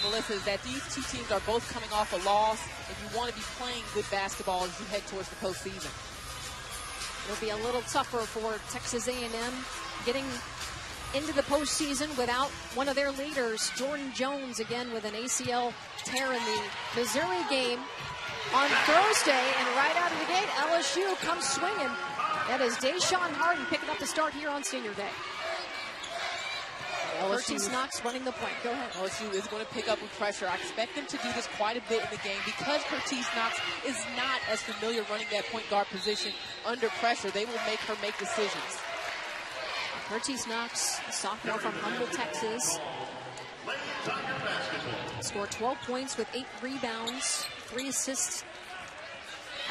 Melissa, is that these two teams are both coming off a loss, and you want to be playing good basketball as you head towards the postseason. It'll be a little tougher for Texas A&M getting into the postseason without one of their leaders, Jordan Jones, again with an ACL tear in the Missouri game on Thursday. And right out of the gate, LSU comes swinging. That is DaShawn Harden picking up the start here on Senior Day. Curtis Knox running the point. Go ahead. LSU is going to pick up with pressure. I expect them to do this quite a bit in the game because Curtis Knox is not as familiar running that point guard position under pressure. They will make her make decisions. Curtis Knox, a sophomore from Humble, Texas, scored 12 points with 8 rebounds, 3 assists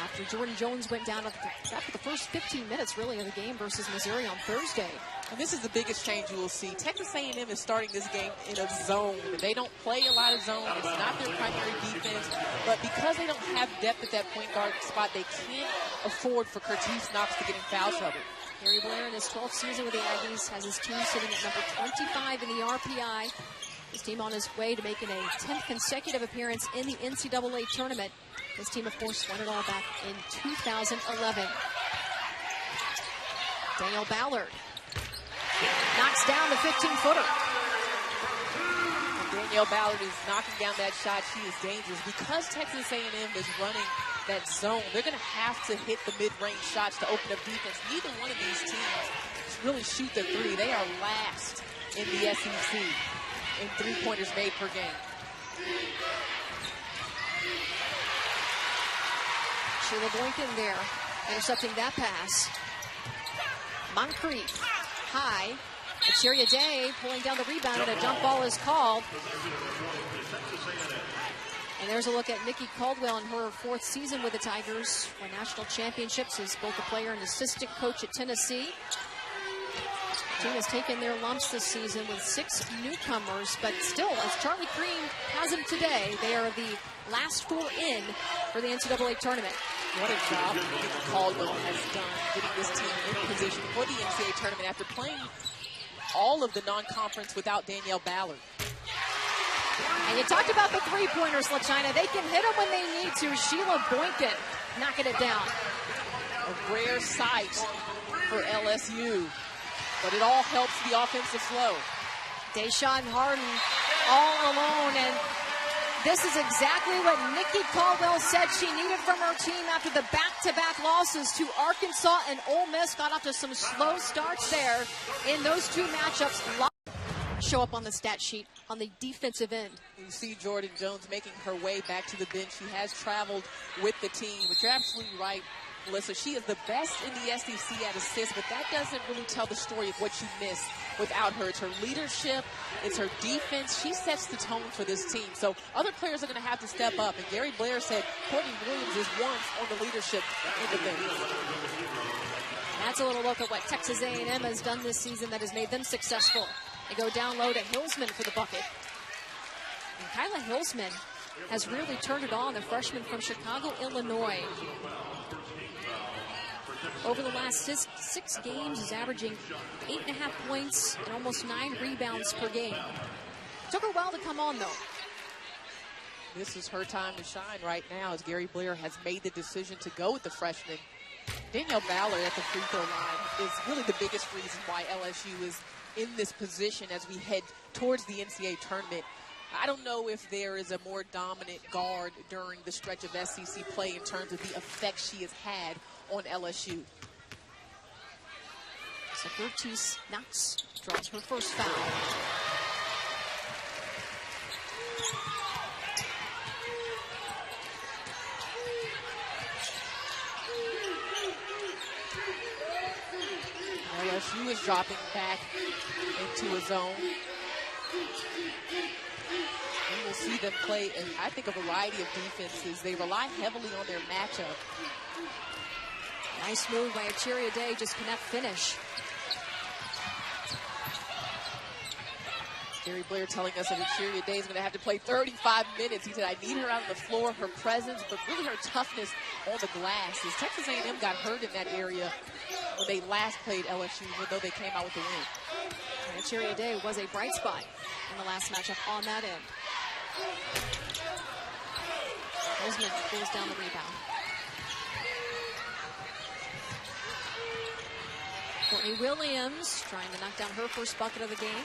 after Jordan Jones went down after the first 15 minutes, really, of the game versus Missouri on Thursday. And this is the biggest change you will see. Texas A&M is starting this game in a zone. They don't play a lot of zone. It's not their primary defense. But because they don't have depth at that point guard spot, they can't afford for Curtis Knox to get in foul trouble. Gary Blair in his 12th season with the Aggies has his team sitting at number 25 in the RPI. His team on his way to making a 10th consecutive appearance in the NCAA tournament. His team, of course, won it all back in 2011. Danielle Ballard knocks down the 15-footer. Danielle Ballard is knocking down that shot. She is dangerous. Because Texas A&M is running that zone, they're going to have to hit the mid-range shots to open up defense. Neither one of these teams really shoot the three. They are last in the SEC in three-pointers made per game. Sheila Boynton there, intercepting that pass. Moncrief, high. Acheria Day pulling down the rebound, and a jump ball is called. And there's a look at Nikki Caldwell in her 4th season with the Tigers. Won national championships as both a player and assistant coach at Tennessee. The team has taken their lumps this season with 6 newcomers, but still, as Charlie Cream has them today, they are the last 4 in for the NCAA tournament. What a job Nikki Caldwell has done getting this team in position for the NCAA tournament after playing all of the non-conference without Danielle Ballard. And you talked about the three-pointers, LaChina. They can hit them when they need to. Sheila Boynton knocking it down. A rare sight for LSU, but it all helps the offensive flow. DaShawn Harden all alone, and this is exactly what Nikki Caldwell said she needed from her team after the back-to-back losses to Arkansas and Ole Miss. Got off to some slow starts there in those 2 matchups. Show up on the stat sheet on the defensive end. You see Jordan Jones making her way back to the bench. She has traveled with the team, but you're absolutely right, Melissa. She is the best in the SEC at assists, but that doesn't really tell the story of what you miss without her. It's her leadership, it's her defense. She sets the tone for this team. So other players are going to have to step up. And Gary Blair said Courtney Williams is once on the leadership in the bench. That's a little look at what Texas A&M has done this season that has made them successful. They go down low to Hillsman for the bucket. And Kyla Hillsman has really turned it on, the freshman from Chicago, Illinois. Over the last 6 games, is averaging 8.5 points and almost 9 rebounds per game. Took her a while to come on, though. This is her time to shine right now as Gary Blair has made the decision to go with the freshman. Danielle Ballard at the free throw line is really the biggest reason why LSU is in this position as we head towards the NCAA tournament. I don't know if there is a more dominant guard during the stretch of SEC play in terms of the effect she has had on LSU. So Curtis Knox draws her first foul. LSU is dropping back into a zone. We will see them play, I think, a variety of defenses. They rely heavily on their matchup. Nice move by Acheria Day, just cannot finish. Gary Blair telling us that Acheria Day is going to have to play 35 minutes. He said, I need her out on the floor, her presence, but really her toughness on the glass. As Texas A&M got hurt in that area when they last played LSU, even though they came out with the win. And Acheria Day was a bright spot in the last matchup on that end. Holzman pulls down the rebound. Courtney Williams trying to knock down her first bucket of the game.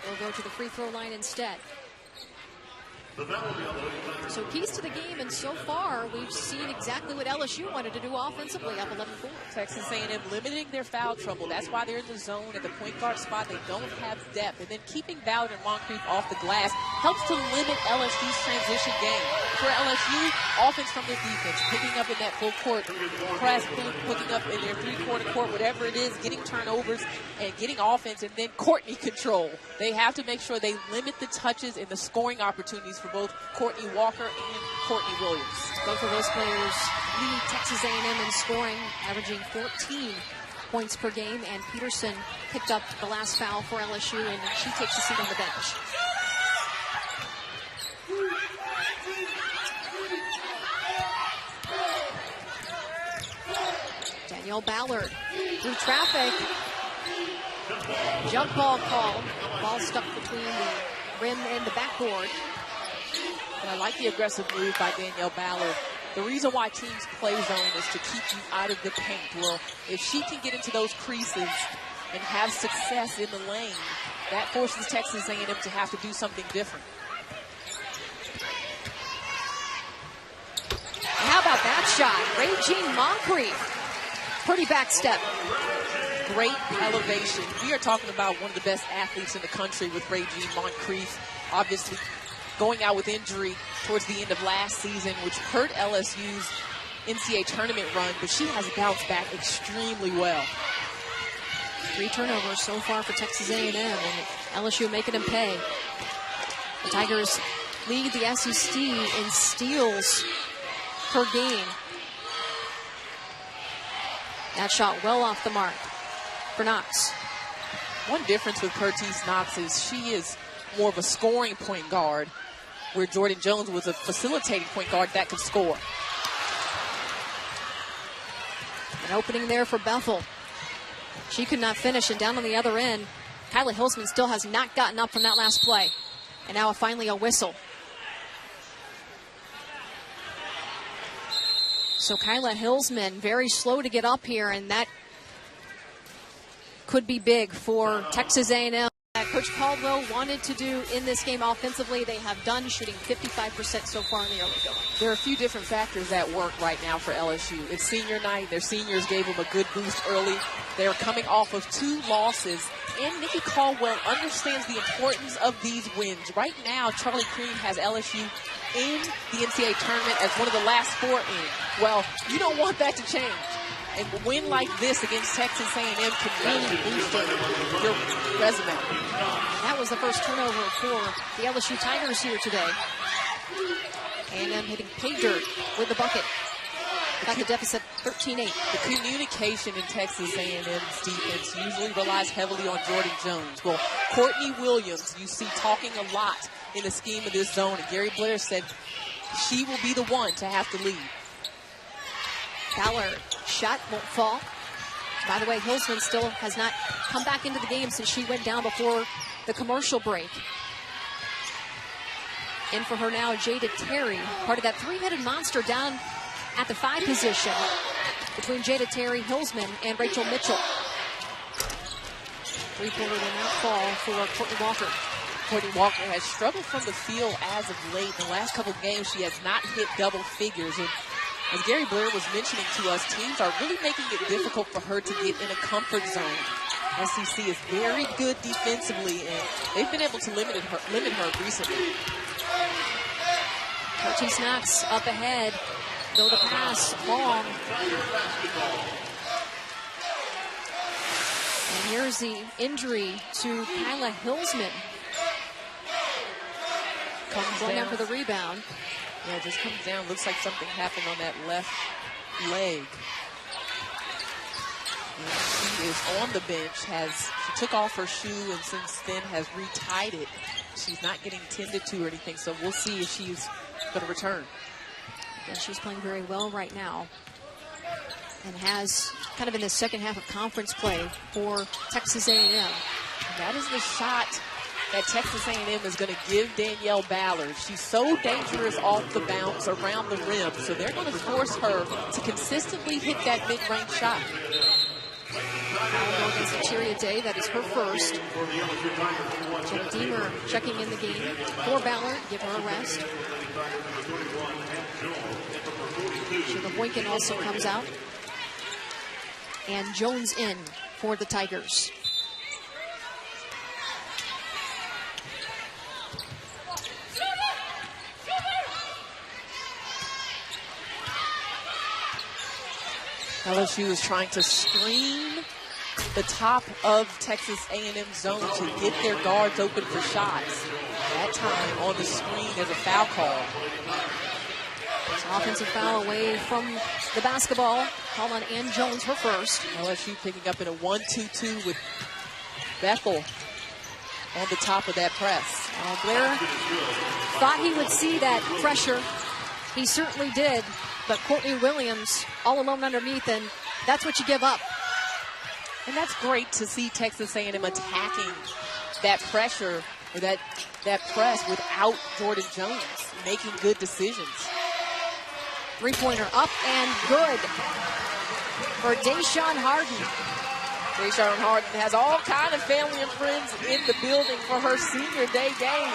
Will go to the free throw line instead. So keys to the game, and so far we've seen exactly what LSU wanted to do offensively, up 11-4. Texas A&M limiting their foul trouble. That's why they're in the zone at the point guard spot. They don't have depth. And then keeping Ballard and Moncrief off the glass helps to limit LSU's transition game. For LSU, offense from their defense, picking up in that full court press, picking up in their three-quarter court, whatever it is, getting turnovers and getting offense, and then Courtney control. They have to make sure they limit the touches and the scoring opportunities for both Courtney Walker and Courtney Williams. Both of those players lead Texas A&M in scoring, averaging 14 points per game, and Peterson picked up the last foul for LSU, and she takes a seat on the bench. Danielle Ballard through traffic. Jump ball called. Ball stuck between the rim and the backboard. And I like the aggressive move by Danielle Ballard. The reason why teams play zone is to keep you out of the paint. Well, if she can get into those creases and have success in the lane, that forces Texas A&M to have to do something different. How about that shot? Regine Moncrief. Pretty back step. Great elevation. We are talking about one of the best athletes in the country with Regine Moncrief. Obviously, going out with injury towards the end of last season, which hurt LSU's NCAA tournament run, but she has bounced back extremely well. 3 turnovers so far for Texas A&M, and LSU making them pay. The Tigers lead the SEC in steals per game. That shot well off the mark for Knox. One difference with Curtis Knox is she is more of a scoring point guard, where Jordan Jones was a facilitating point guard that could score. An opening there for Bethel. She could not finish, and down on the other end, Kyla Hilsman still has not gotten up from that last play. And now finally a whistle. So Kyla Hilsman very slow to get up here, and that could be big for Texas A&M. Coach Caldwell wanted to do in this game offensively, they have done, shooting 55% so far in the early going. There are a few different factors at work right now for LSU. It's senior night. Their seniors gave them a good boost early. They're coming off of 2 losses, and Nikki Caldwell understands the importance of these wins. Right now, Charlie Crean has LSU in the NCAA tournament as one of the last 4 in. Well, you don't want that to change. And a win like this against Texas A&M can really boost your resume. That was the first turnover for the LSU Tigers here today. A&M hitting pay dirt with the bucket. Got the deficit 13-8. The communication in Texas A&M's defense usually relies heavily on Jordan Jones. Well, Courtney Williams, you see talking a lot in the scheme of this zone. And Gary Blair said she will be the one to have to lead. Ballard, shot won't fall. By the way, Hilsman still has not come back into the game since she went down before the commercial break. In for her now, Jada Terry, part of that 3-headed monster down at the 5 position between Jada Terry, Hilsman, and Rachel Mitchell. 3-pointer will not fall for Courtney Walker. Courtney Walker has struggled from the field as of late. In the last couple of games, she has not hit double figures. And as Gary Blair was mentioning to us, teams are really making it difficult for her to get in a comfort zone. SEC is very good defensively, and they've been able to limit her recently. Curtis Knox up ahead, though the pass long. And here's the injury to Kyla Hilsman. Comes going down down for the rebound. Yeah, it just comes down. Looks like something happened on that left leg. And she is on the bench. She took off her shoe and since then has retied it. She's not getting tended to or anything, so we'll see if she's going to return. And she's playing very well right now, and has kind of in the second half of conference play for Texas A&M. That is the shot that Texas A&M is going to give Danielle Ballard. She's so dangerous off the bounce around the rim, so they're going to force her to consistently hit that mid-range shot. Foul against Cheria Day. That is her first. Jenna Deemer checking in the game for Ballard. Give her a rest. Sheila Boykin also comes out. And Jones in for the Tigers. LSU is trying to screen the top of Texas A&M zone to get their guards open for shots. That time on the screen, there's a foul call. It's an offensive foul away from the basketball. Called on Ann Jones, her first. LSU picking up in a 1-2-2 with Bethel on the top of that press. Blair thought he would see that pressure. He certainly did. But Courtney Williams all alone underneath, and that's what you give up. And that's great to see Texas A&M attacking that pressure or that press without Jordan Jones making good decisions. Three-pointer up and good for DaShawn Harden. DaShawn Harden has all kind of family and friends in the building for her senior day game.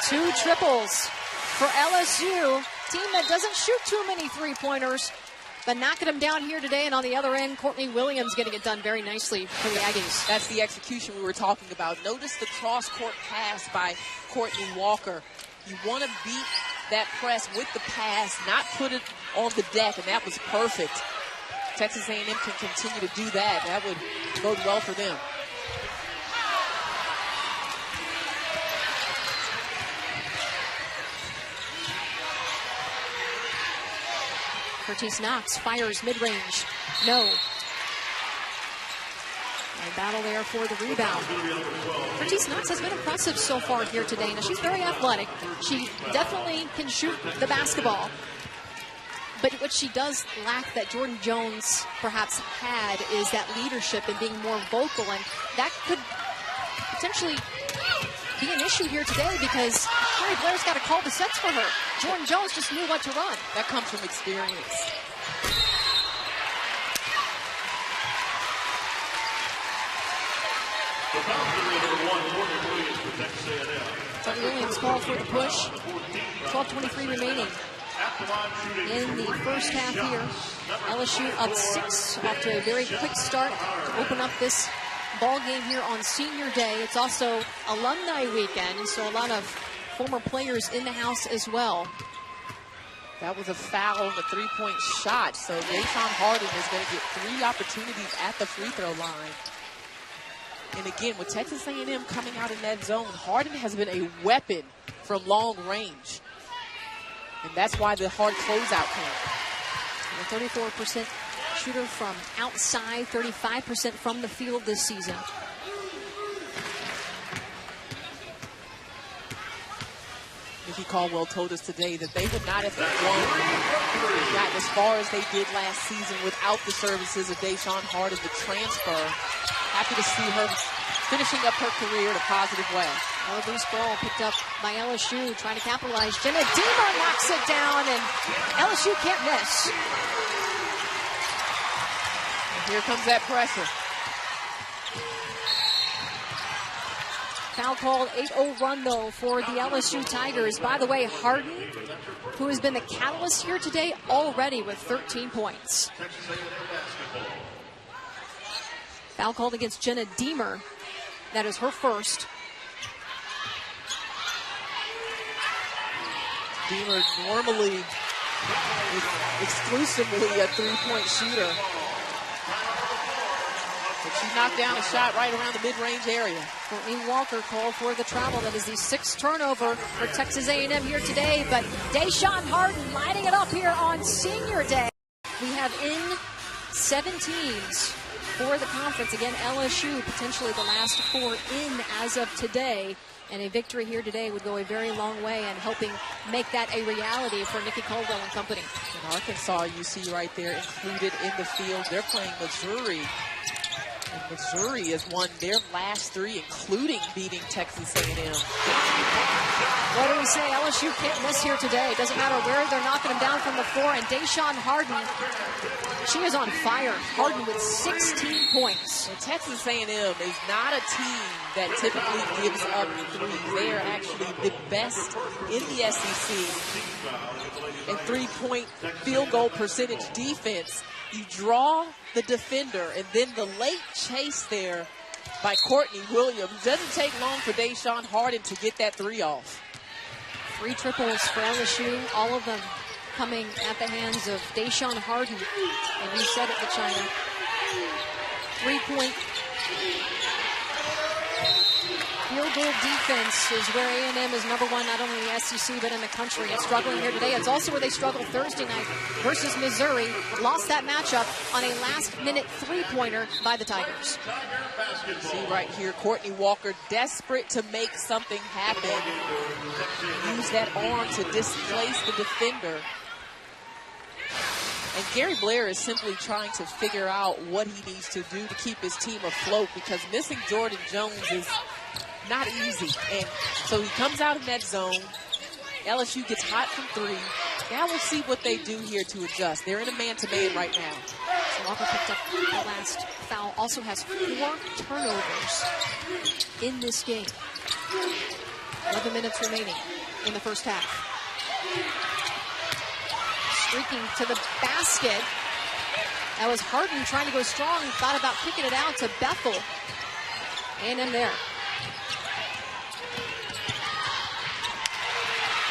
2 triples for LSU. Team that doesn't shoot too many three-pointers, but knocking them down here today. And on the other end, Courtney Williams getting it done very nicely for the Aggies. That's the execution we were talking about. Notice the cross-court pass by Courtney Walker. You want to beat that press with the pass, not put it on the deck, and that was perfect. Texas A&M can continue to do that. That would bode well for them. Curtis Knox fires mid-range. No. And battle there for the rebound. Curtis Knox has been impressive so far here today. Now, she's very athletic. She definitely can shoot the basketball. But what she does lack that Jordan Jones perhaps had is that leadership and being more vocal. And that could potentially be an issue here today because Harry Blair's got to call the sets for her. Jordan Jones just knew what to run. That comes from experience. Tony Williams called for the push. 12:23 remaining in the first half here. LSU up 6, off to a very quick start to open up this ball game here on Senior Day. It's also alumni weekend, so a lot of former players in the house as well. That was a foul on the three-point shot, so DaShawn Harden is going to get 3 opportunities at the free throw line. And again, with Texas A&M coming out in that zone, Harden has been a weapon from long range. And that's why the hard closeout came. A 34% shooter from outside, 35% from the field this season. Nikki Caldwell told us today that they would not have gotten as far as they did last season without the services of DaShawn Harden, the transfer. Happy to see her finishing up her career in a positive way. A loose ball picked up by LSU, trying to capitalize. Jenna Deemer knocks it down, and LSU can't miss. And here comes that pressure. Foul called, 8-0 run, though, for the LSU Tigers. By the way, Harden, who has been the catalyst here today, already with 13 points. Foul called against Jenna Deemer. That is her first. Deemer normally is exclusively a three-point shooter. But she knocked down a shot right around the mid-range area. Courtney Walker called for the travel. That is the 6th turnover for Texas A&M here today. But DaShawn Harden lining it up here on Senior Day. We have in 7 teams for the conference. Again, LSU potentially the last 4 in as of today. And a victory here today would go a very long way in helping make that a reality for Nikki Caldwell and company. And Arkansas, you see right there, included in the field. They're playing Missouri And Missouri has won their last 3, including beating Texas A&M. What do we say? LSU can't miss here today. It doesn't matter where they're knocking them down from the floor. And DaShawn Harden, she is on fire. Harden with 16 points. And Texas A&M is not a team that typically gives up threes. They are actually the best in the SEC in three-point field goal percentage defense. You draw the defender, and then the late chase there by Courtney Williams. Doesn't take long for DaShawn Harden to get that 3 off. 3 triples for LSU, all of them coming at the hands of DaShawn Harden. And you said it, LaChina. 3-point field goal defense is where A&M is number 1, not only in the SEC, but in the country. It's struggling here today. It's also where they struggled Thursday night versus Missouri. Lost that matchup on a last-minute 3-pointer by the Tigers. See right here, Courtney Walker desperate to make something happen. Use that arm to displace the defender. And Gary Blair is simply trying to figure out what he needs to do to keep his team afloat, because missing Jordan Jones is not easy. And so he comes out in that zone. LSU gets hot from 3. Now we'll see what they do here to adjust. They're in a man-to-man right now. So Walker picked up the last foul. Also has 4 turnovers in this game. 11 minutes remaining in the first half. Streaking to the basket. That was Harden trying to go strong. Thought about kicking it out to Bethel. A&M there.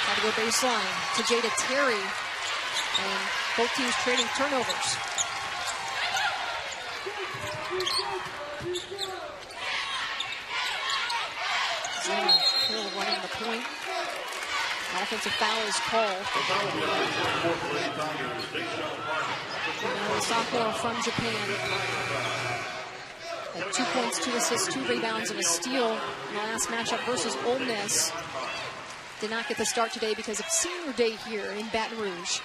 Had to go baseline to Jada Terry. And both teams trading turnovers. Zena Hill running the point. An offensive foul is called. The sophomore from Japan had 2 points, 2 assists, 2 rebounds, and a steal in the last matchup versus Ole Miss. Did not get the start today because of senior day here in Baton Rouge.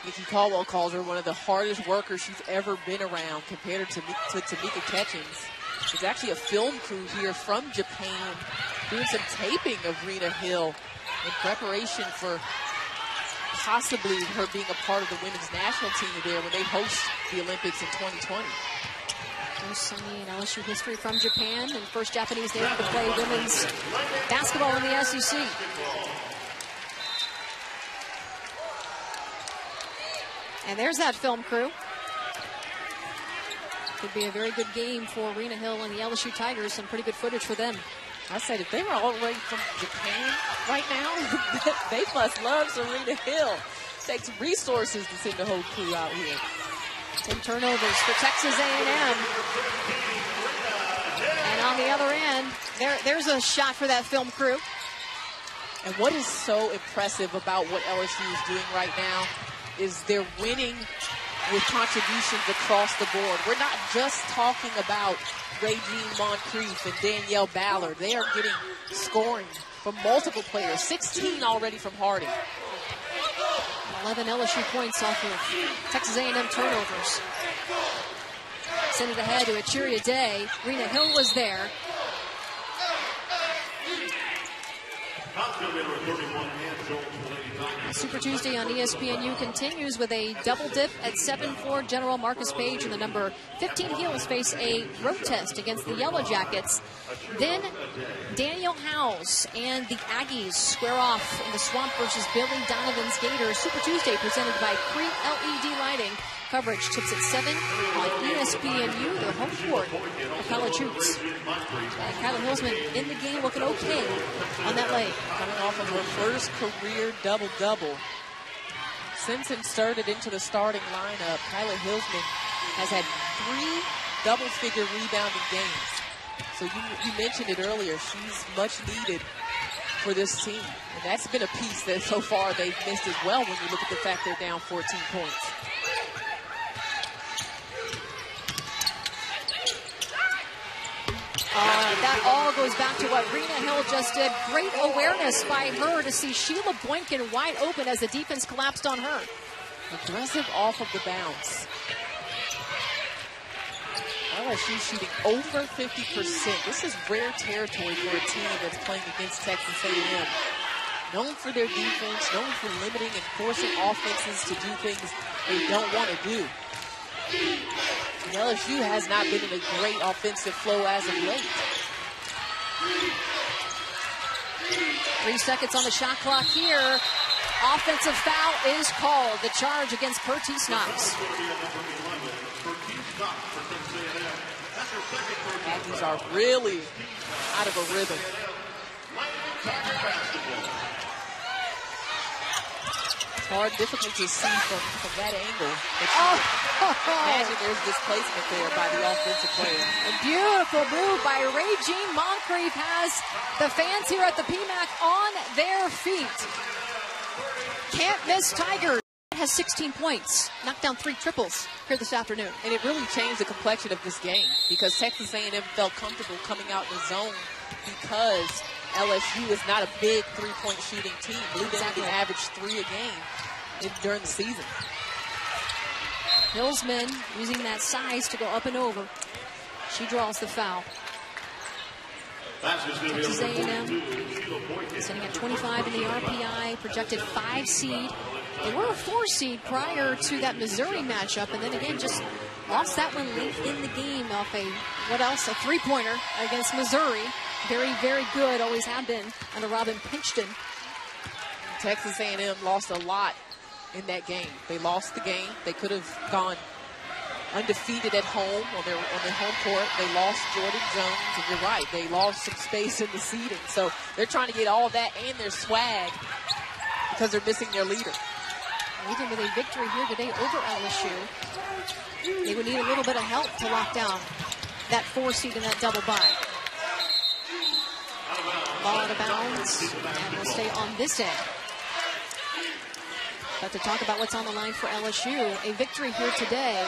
Nikki Caldwell calls her one of the hardest workers she's ever been around compared to Tamika Catchings. There's actually a film crew here from Japan doing some taping of Rena Hill in preparation for possibly her being a part of the women's national team there when they host the Olympics in 2020. First Sunny in LSU history from Japan, and first Japanese native to play women's basketball in the SEC. And there's that film crew. Could be a very good game for Rena Hill and the LSU Tigers. Some pretty good footage for them. I said if they were all the way from Japan right now, they must love Serena Hill. Takes resources to send the whole crew out here. 10 turnovers for Texas A&M. And on the other end, there's a shot for that film crew. And what is so impressive about what LSU is doing right now is they're winning with contributions across the board. We're not just talking about Regine Moncrief and Danielle Ballard. They are getting scoring from multiple players. 16 already from Harden. 11 LSU points off of Texas A&M turnovers. Send it ahead to Achiria Day. Rena Hill was there. Super Tuesday on ESPNU continues with a double dip at 7-4. General Marcus Page and the number 15 Heels face a road test against the Yellow Jackets. Then Daniel Howes and the Aggies square off in the Swamp versus Billy Donovan's Gators. Super Tuesday presented by Crete LED Lighting. Coverage tips at 7 on ESPNU, the home court of college hoops. Kyla Hilsman in the game looking okay on that leg. Coming off of her first career double-double. Simpson started into the starting lineup. Kyla Hilsman has had 3 double-figure rebounding games. So you mentioned it earlier. She's much needed for this team. And that's been a piece that so far they've missed as well when you look at the fact they're down 14 points. That all goes back to what Rena Hill just did. Great awareness by her to see Sheila Boynton wide open as the defense collapsed on her. Aggressive off of the bounce. LSU shooting over 50%. This is rare territory for a team that's playing against Texas A&M. Known for their defense, known for limiting and forcing offenses to do things they don't want to do. And LSU has not been in a great offensive flow as of late. 3 seconds on the shot clock here. Offensive foul is called. The charge against Curtis Knox. Aggies are really out of a rhythm. It's hard, difficult to see from that angle. Imagine there's displacement there by the offensive player. A beautiful move by Regine Moncrief has the fans here at the PMAC on their feet. Can't miss Tigers. Has 16 points, knocked down 3 triples here this afternoon. And it really changed the complexion of this game because Texas A&M felt comfortable coming out in the zone because LSU is not a big three-point shooting team. I believe they can average 3 a game during the season. Hillsman using that size to go up and over. She draws the foul. Texas A&M sitting at 25 in the RPI, projected 5 seed. They were a 4 seed prior to that Missouri matchup, and then again just lost that one late in the game off a 3-pointer against Missouri. Very, very good, always have been under Robin Pinchton. Texas A&M lost a lot in that game. They lost the game. They could have gone undefeated at home on their home court. They lost Jordan Jones, and you're right, they lost some space in the seating. So they're trying to get all that and their swag because they're missing their leader. Even with a victory here today over LSU, they would need a little bit of help to lock down that 4 seed in that double bye. Ball out of bounds, and will stay on this end. But to talk about what's on the line for LSU, a victory here today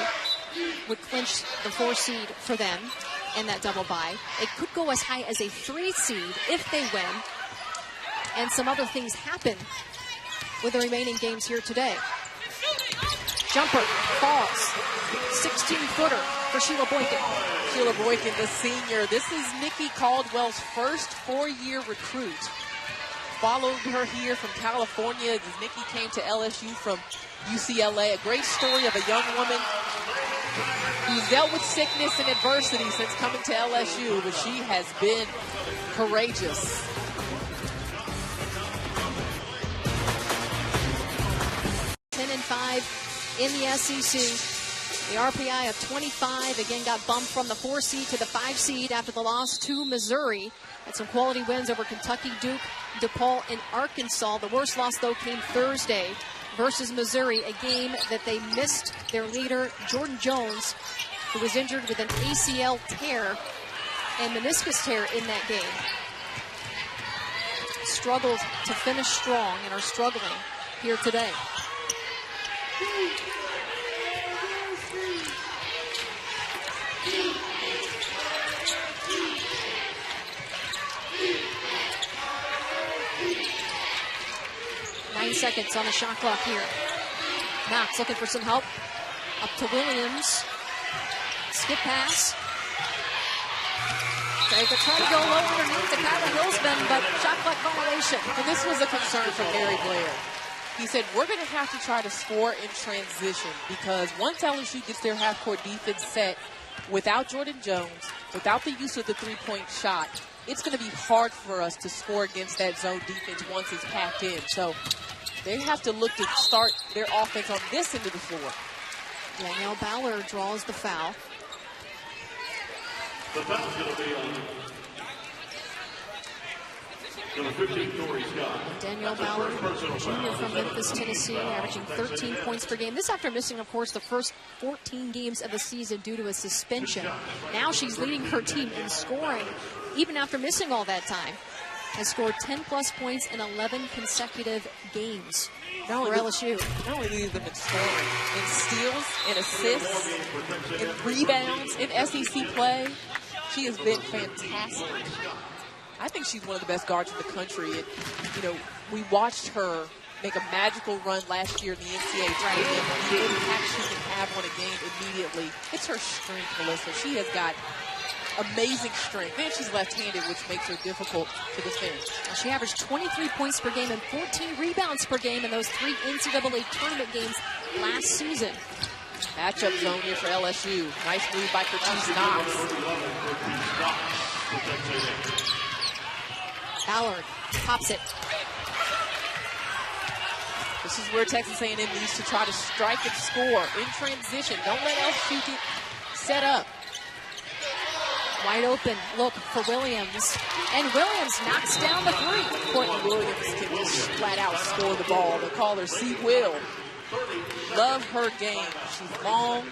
would clinch the 4 seed for them in that double bye. It could go as high as a 3 seed if they win, and some other things happen with the remaining games here today. Jumper falls. 16-footer for Sheila Boykin. Sheila Boykin, the senior. This is Nikki Caldwell's first 4-year recruit. Followed her here from California as Nikki came to LSU from UCLA. A great story of a young woman who's dealt with sickness and adversity since coming to LSU, but she has been courageous. And 5 in the SEC. The RPI of 25 again got bumped from the 4 seed to the 5 seed after the loss to Missouri. Had some quality wins over Kentucky, Duke, DePaul, and Arkansas. The worst loss, though, came Thursday versus Missouri, a game that they missed their leader, Jordan Jones, who was injured with an ACL tear and meniscus tear in that game. Struggled to finish strong and are struggling here today. Nine seconds on the shot clock here. Knox looking for some help. Up to Williams. Skip pass. They could try to go low underneath the Kyla Hillsman, but shot clock violation. And this was a concern for Gary Blair. He said, we're going to have to try to score in transition because once LSU gets their half-court defense set, without Jordan Jones, without the use of the three-point shot, it's going to be hard for us to score against that zone defense once it's packed in. So they have to look to start their offense on this end of the floor. Danielle Ballard draws the foul. The foul's going to be on number 15, Tori Scott. Danielle Ballard, junior from Memphis, Tennessee, averaging 13 points per game. This after missing, of course, the first 14 games of the season due to a suspension. Now she's leading her team in scoring, even after missing all that time. Has scored 10-plus points in 11 consecutive games for LSU. Not only leads them in scoring, in steals, in assists, in rebounds, in SEC play, she has been fantastic. I think she's one of the best guards in the country. And, you know, we watched her make a magical run last year in the NCAA tournament. The impact she can have on a game immediately. It's her strength, Melissa. She has got amazing strength. And she's left-handed, which makes her difficult to defend. She averaged 23 points per game and 14 rebounds per game in those 3 NCAA tournament games last season. Matchup zone here for LSU. Nice move by Curtis Knox. Ballard pops it. This is where Texas A&M needs to try to strike and score in transition. Don't let LSU get set up. Wide open look for Williams. And Williams knocks down the 3. Courtney Williams can just flat out score the ball. They call her C-Will. Love her game. She's long,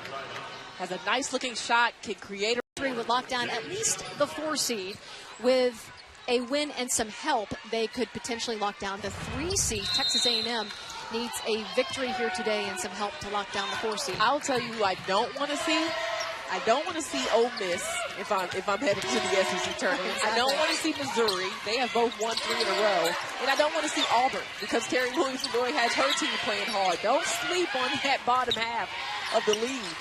has a nice looking shot, can create a 3 would lock down at least the 4 seed. With a win and some help, they could potentially lock down the 3 seed. Texas A&M needs a victory here today and some help to lock down the 4 seed. I'll tell you who I don't want to see. I don't want to see Ole Miss if I'm headed to the SEC tournament. I don't want to see Missouri. They have both won 3 in a row. And I don't want to see Auburn because Terry Williams-Floyd has her team playing hard. Don't sleep on that bottom half of the league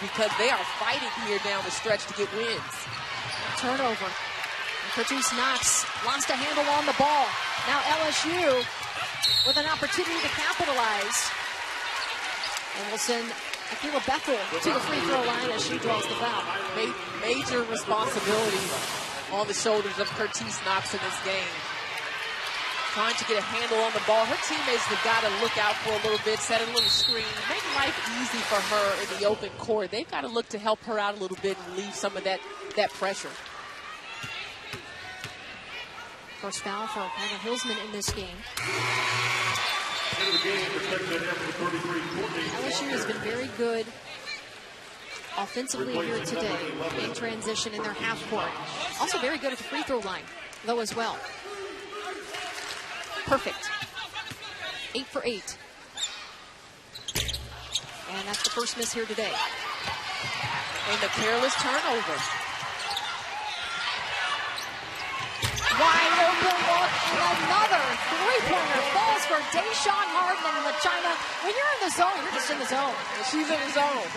because they are fighting here down the stretch to get wins. Turnover. Curtis Knox lost a handle on the ball. Now LSU with an opportunity to capitalize. And we'll send Akila Bethel to the free throw line as she draws the foul. Major responsibility on the shoulders of Curtis Knox in this game. Trying to get a handle on the ball. Her teammates have got to look out for a little bit, set a little screen, make life easy for her in the open court. They've got to look to help her out a little bit and relieve some of that pressure. First foul for Hannah Hilsman in this game. LSU has been very good offensively here today in transition in their half court. Also very good at the free throw line, though, as well. Perfect. 8 for 8. And that's the first miss here today. And the careless turnover. Wide open look, and another three-pointer falls for DaShawn Harden and LaChina. When you're in the zone, you're just in the zone. And she's in the zone.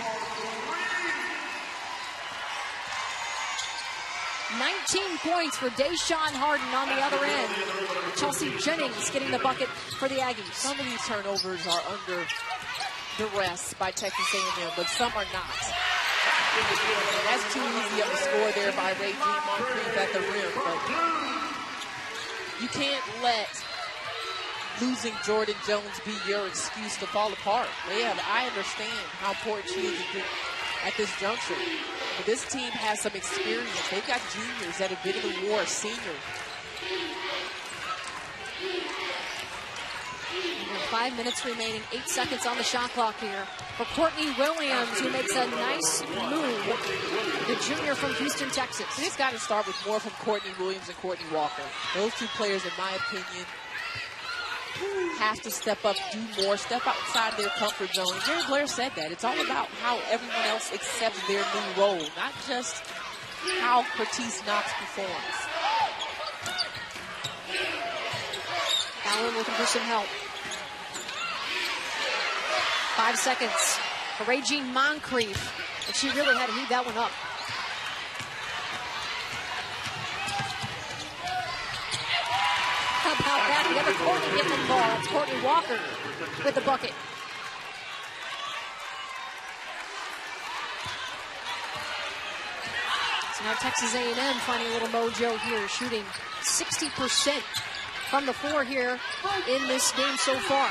19 points for DaShawn Harden on the other end. Chelsea Jennings getting the bucket for the Aggies. Some of these turnovers are under duress by Texas A&M, but some are not. And that's too easy of a score there by Regine Moncrief at the rim. But you can't let losing Jordan Jones be your excuse to fall apart. I understand how important she is at this juncture. But this team has some experience. They've got juniors that have been in the war, seniors. 5 minutes remaining, 8 seconds on the shot clock here for Courtney Williams, who makes a nice move. The junior from Houston, Texas. It's got to start with more from Courtney Williams and Courtney Walker. Those two players, in my opinion, have to step up, do more, step outside their comfort zone. And Gary Blair said that. It's all about how everyone else accepts their new role, not just how Curtis Knox performs. Allen looking for some help. 5 seconds for Regine Moncrief, and she really had to heat that one up. How about that? The other Courtney getting the ball. It's Courtney Walker with the bucket. So now Texas A&M finding a little mojo here, shooting 60% from the floor here in this game so far.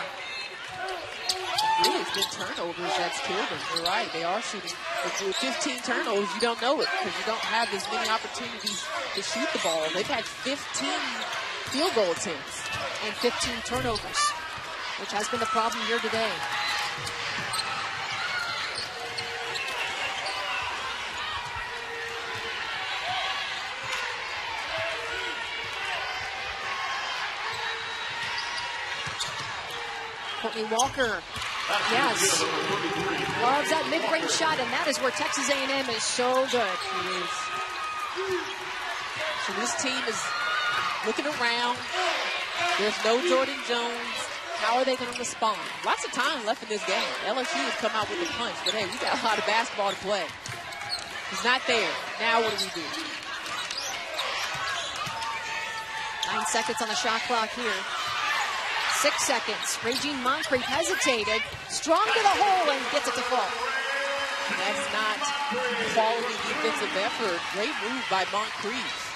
Really, it's been turnovers that's killed them. You're right, they are shooting. But with 15 turnovers, you don't know it because you don't have as many opportunities to shoot the ball. They've had 15 field goal attempts and 15 turnovers, which has been the problem here today. Courtney Walker, yes, loves that mid-range shot, and that is where Texas A&M is so good. So this team is looking around. There's no Jordan Jones. How are they going to respond? Lots of time left in this game. LSU has come out with a punch, but hey, we got a lot of basketball to play. He's not there. Now what do we do? 9 seconds on the shot clock here. 6 seconds. Regine Moncrief hesitated, strong to the hole, and gets it to fall. That's not quality defensive effort. Great move by Moncrief.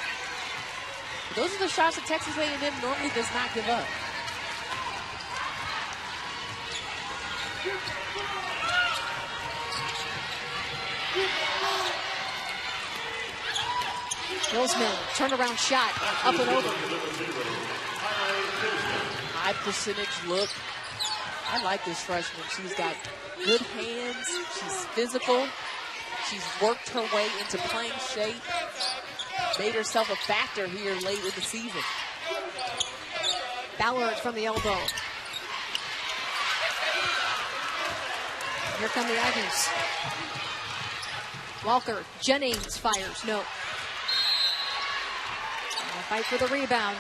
Those are the shots that Texas A&M normally does not give up. Hillsman, turnaround shot, up and over. High percentage look. I like this freshman. She's got good hands. She's physical. She's worked her way into playing shape. Made herself a factor here late in the season. Ballard from the elbow. Here come the Aggies. Walker, Jennings fires, no. Fight for the rebound.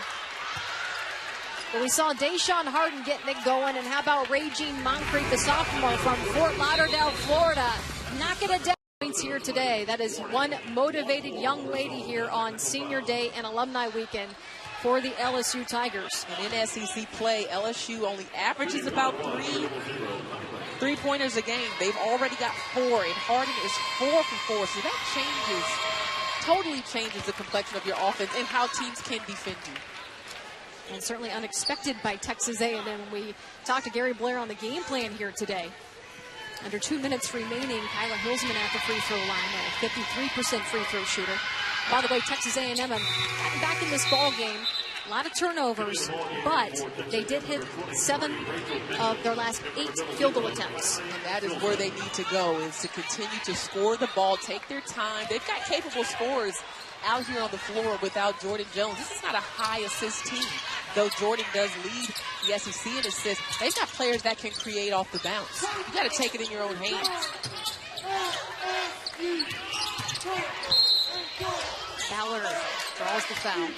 But we saw DaShawn Harden getting it going, and how about Regine Moncrief, the sophomore from Fort Lauderdale, Florida, knocking it down points here today. That is one motivated young lady here on Senior Day and Alumni Weekend for the LSU Tigers. And in SEC play, LSU only averages about three-pointers a game. They've already got 4, and Harden is 4 for 4. So that totally changes the complexion of your offense and how teams can defend you. And certainly unexpected by Texas A&M. We talked to Gary Blair on the game plan here today. Under 2 minutes remaining, Kyla Hillsman at the free throw line, a 53% free throw shooter. By the way, Texas A&M have gotten back in this ball game. A lot of turnovers, but they did hit 7 of their last 8 field goal attempts. And that is where they need to go, is to continue to score the ball, take their time. They've got capable scorers out here on the floor without Jordan Jones. This is not a high assist team, though Jordan does lead the SEC in assists. They've got players that can create off the bounce. You got to take it in your own hands. Ballard draws the foul.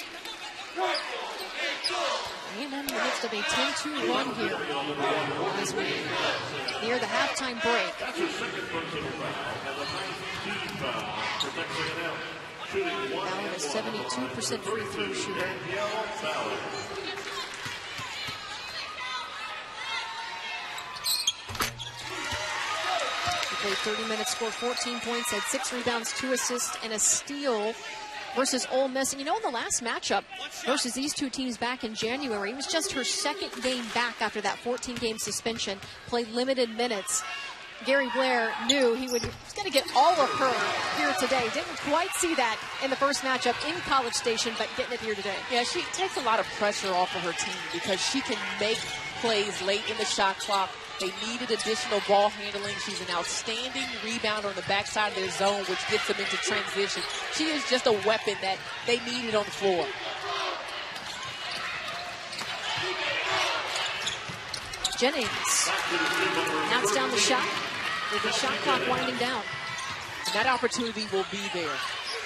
A&M in the midst of a 10-2 run here as we near the halftime break. Ballard is 72% free throw shooter. He played 30 minutes, scored 14 points, had 6 rebounds, 2 assists, and a steal versus Ole Miss. And you know, in the last matchup versus these two teams back in January, it was just her second game back after that 14-game suspension, played limited minutes. Gary Blair knew he was going to get all of her here today. Didn't quite see that in the first matchup in College Station, but getting it here today. Yeah, she takes a lot of pressure off of her team because she can make plays late in the shot clock. They needed additional ball handling. She's an outstanding rebounder on the backside of their zone, which gets them into transition. She is just a weapon that they needed on the floor. Jennings knocks down the shot with the shot clock winding down. And that opportunity will be there.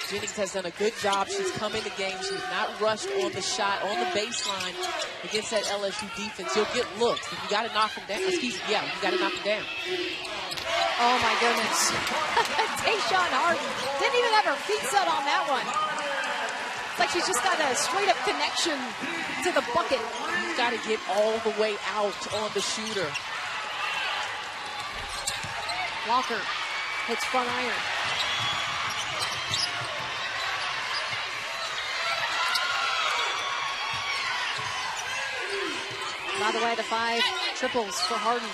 Jennings has done a good job. She's come in the game. She's not rushed on the shot, on the baseline against that LSU defense. You'll get looks. If you got to knock them down, you got to knock them down. Oh, my goodness. DaShawn Harden didn't even have her feet set on that one. It's like she's just got a straight-up connection to the bucket. You've got to get all the way out on the shooter. Walker hits front iron. By the way, the 5 triples for Harden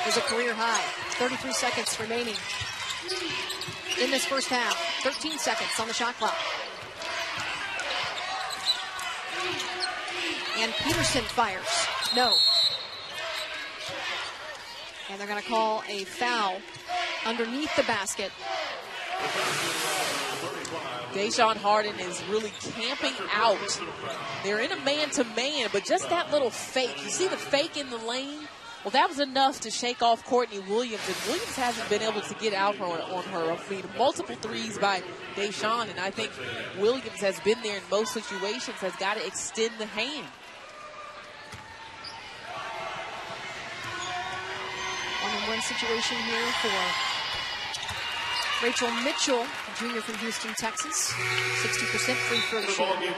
is a career high. 33 seconds remaining in this first half. 13 seconds on the shot clock. And Peterson fires. No. And they're going to call a foul underneath the basket. DaShawn Harden is really camping out. They're in a man-to-man, but just that little fake. You see the fake in the lane? Well, that was enough to shake off Courtney Williams, and Williams hasn't been able to get out on her. I mean, multiple threes by DaShawn, and I think Williams has been there in most situations, has got to extend the hand. one situation here for Rachel Mitchell, a junior from Houston, Texas. 60% free throw shooting.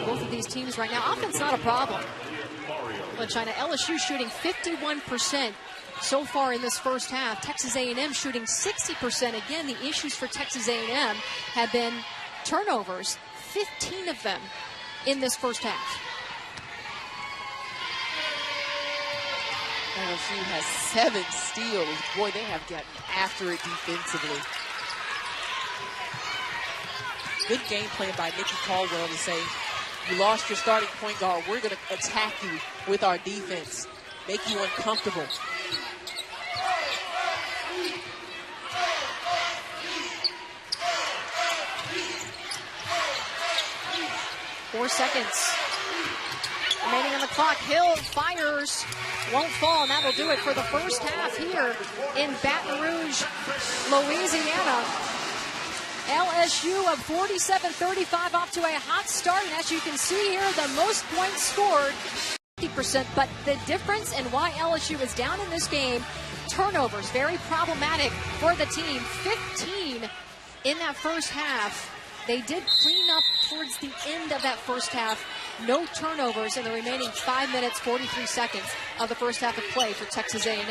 Both of these teams right now, offense not a problem. But China, LSU shooting 51% so far in this first half. Texas A&M shooting 60%. Again, the issues for Texas A&M have been turnovers, 15 of them in this first half. LSU has 7 steals. Boy, they have gotten after it defensively. Good game plan by Nikki Caldwell to say, you lost your starting point guard. We're going to attack you with our defense, make you uncomfortable. Four seconds remaining on the clock. Hill fires, won't fall, and that will do it for the first half here in Baton Rouge, Louisiana. LSU of 47-35 off to a hot start, and as you can see here, the most points scored, 50%, but the difference in why LSU is down in this game, turnovers, very problematic for the team. 15 in that first half. They did clean up towards the end of that first half. No turnovers in the remaining 5 minutes, 43 seconds of the first half of play for Texas A&M.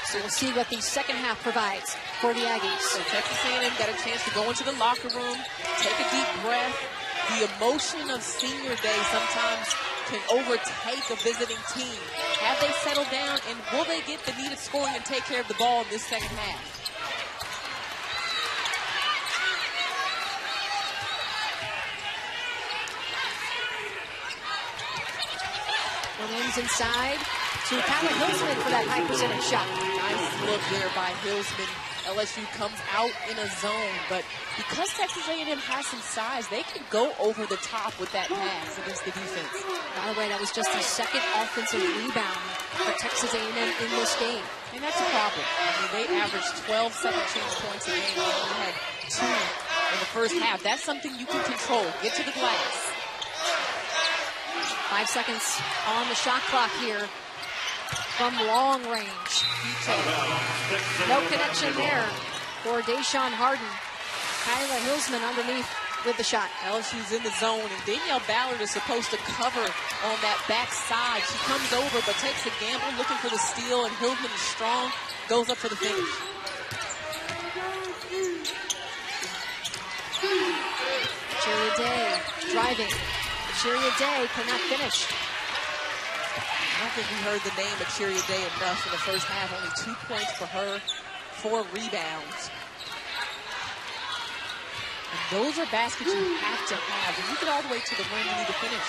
So we'll see what the second half provides for the Aggies. So Texas A&M got a chance to go into the locker room, take a deep breath. The emotion of senior day sometimes can overtake a visiting team. Have they settled down, and will they get the needed scoring and take care of the ball in this second half? Williams inside to Kyla Hillsman for that high percentage shot. Nice look there by Hillsman. LSU comes out in a zone, but because Texas A&M has some size, they can go over the top with that pass against the defense. By the way, that was just the second offensive rebound for Texas A&M in this game. And that's a problem. I mean, they averaged 12 second chance points a game. They only had 2 in the first half. That's something you can control. Get to the glass. 5 seconds on the shot clock here from long range. No connection there for DaShawn Harden. Kyla Hillsman underneath with the shot. LSU's in the zone, and Danielle Ballard is supposed to cover on that backside. She comes over but takes a gamble looking for the steal, and Hillsman is strong, goes up for the finish. Cheria Day driving. Cheria Day cannot finish. I don't think we heard the name of Cheria Day enough in the first half. Only 2 points for her, 4 rebounds. And those are baskets you have to have. When you get all the way to the rim, you need to finish.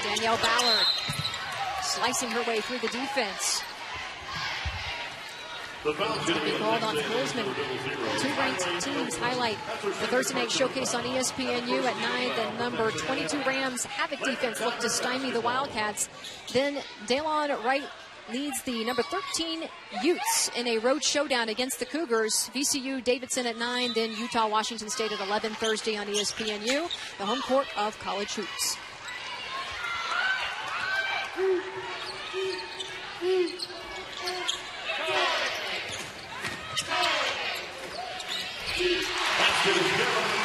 Danielle Ballard slicing her way through the defense. It's going to be called on Hillsman. 2 ranked teams highlight the Thursday night showcase on ESPNU at 9. The number 22 Rams Havoc defense looked to stymie the Wildcats. Then Daylon Wright leads the number 13 Utes in a road showdown against the Cougars. VCU Davidson at 9, then Utah Washington State at 11 Thursday on ESPNU, the home court of college hoops.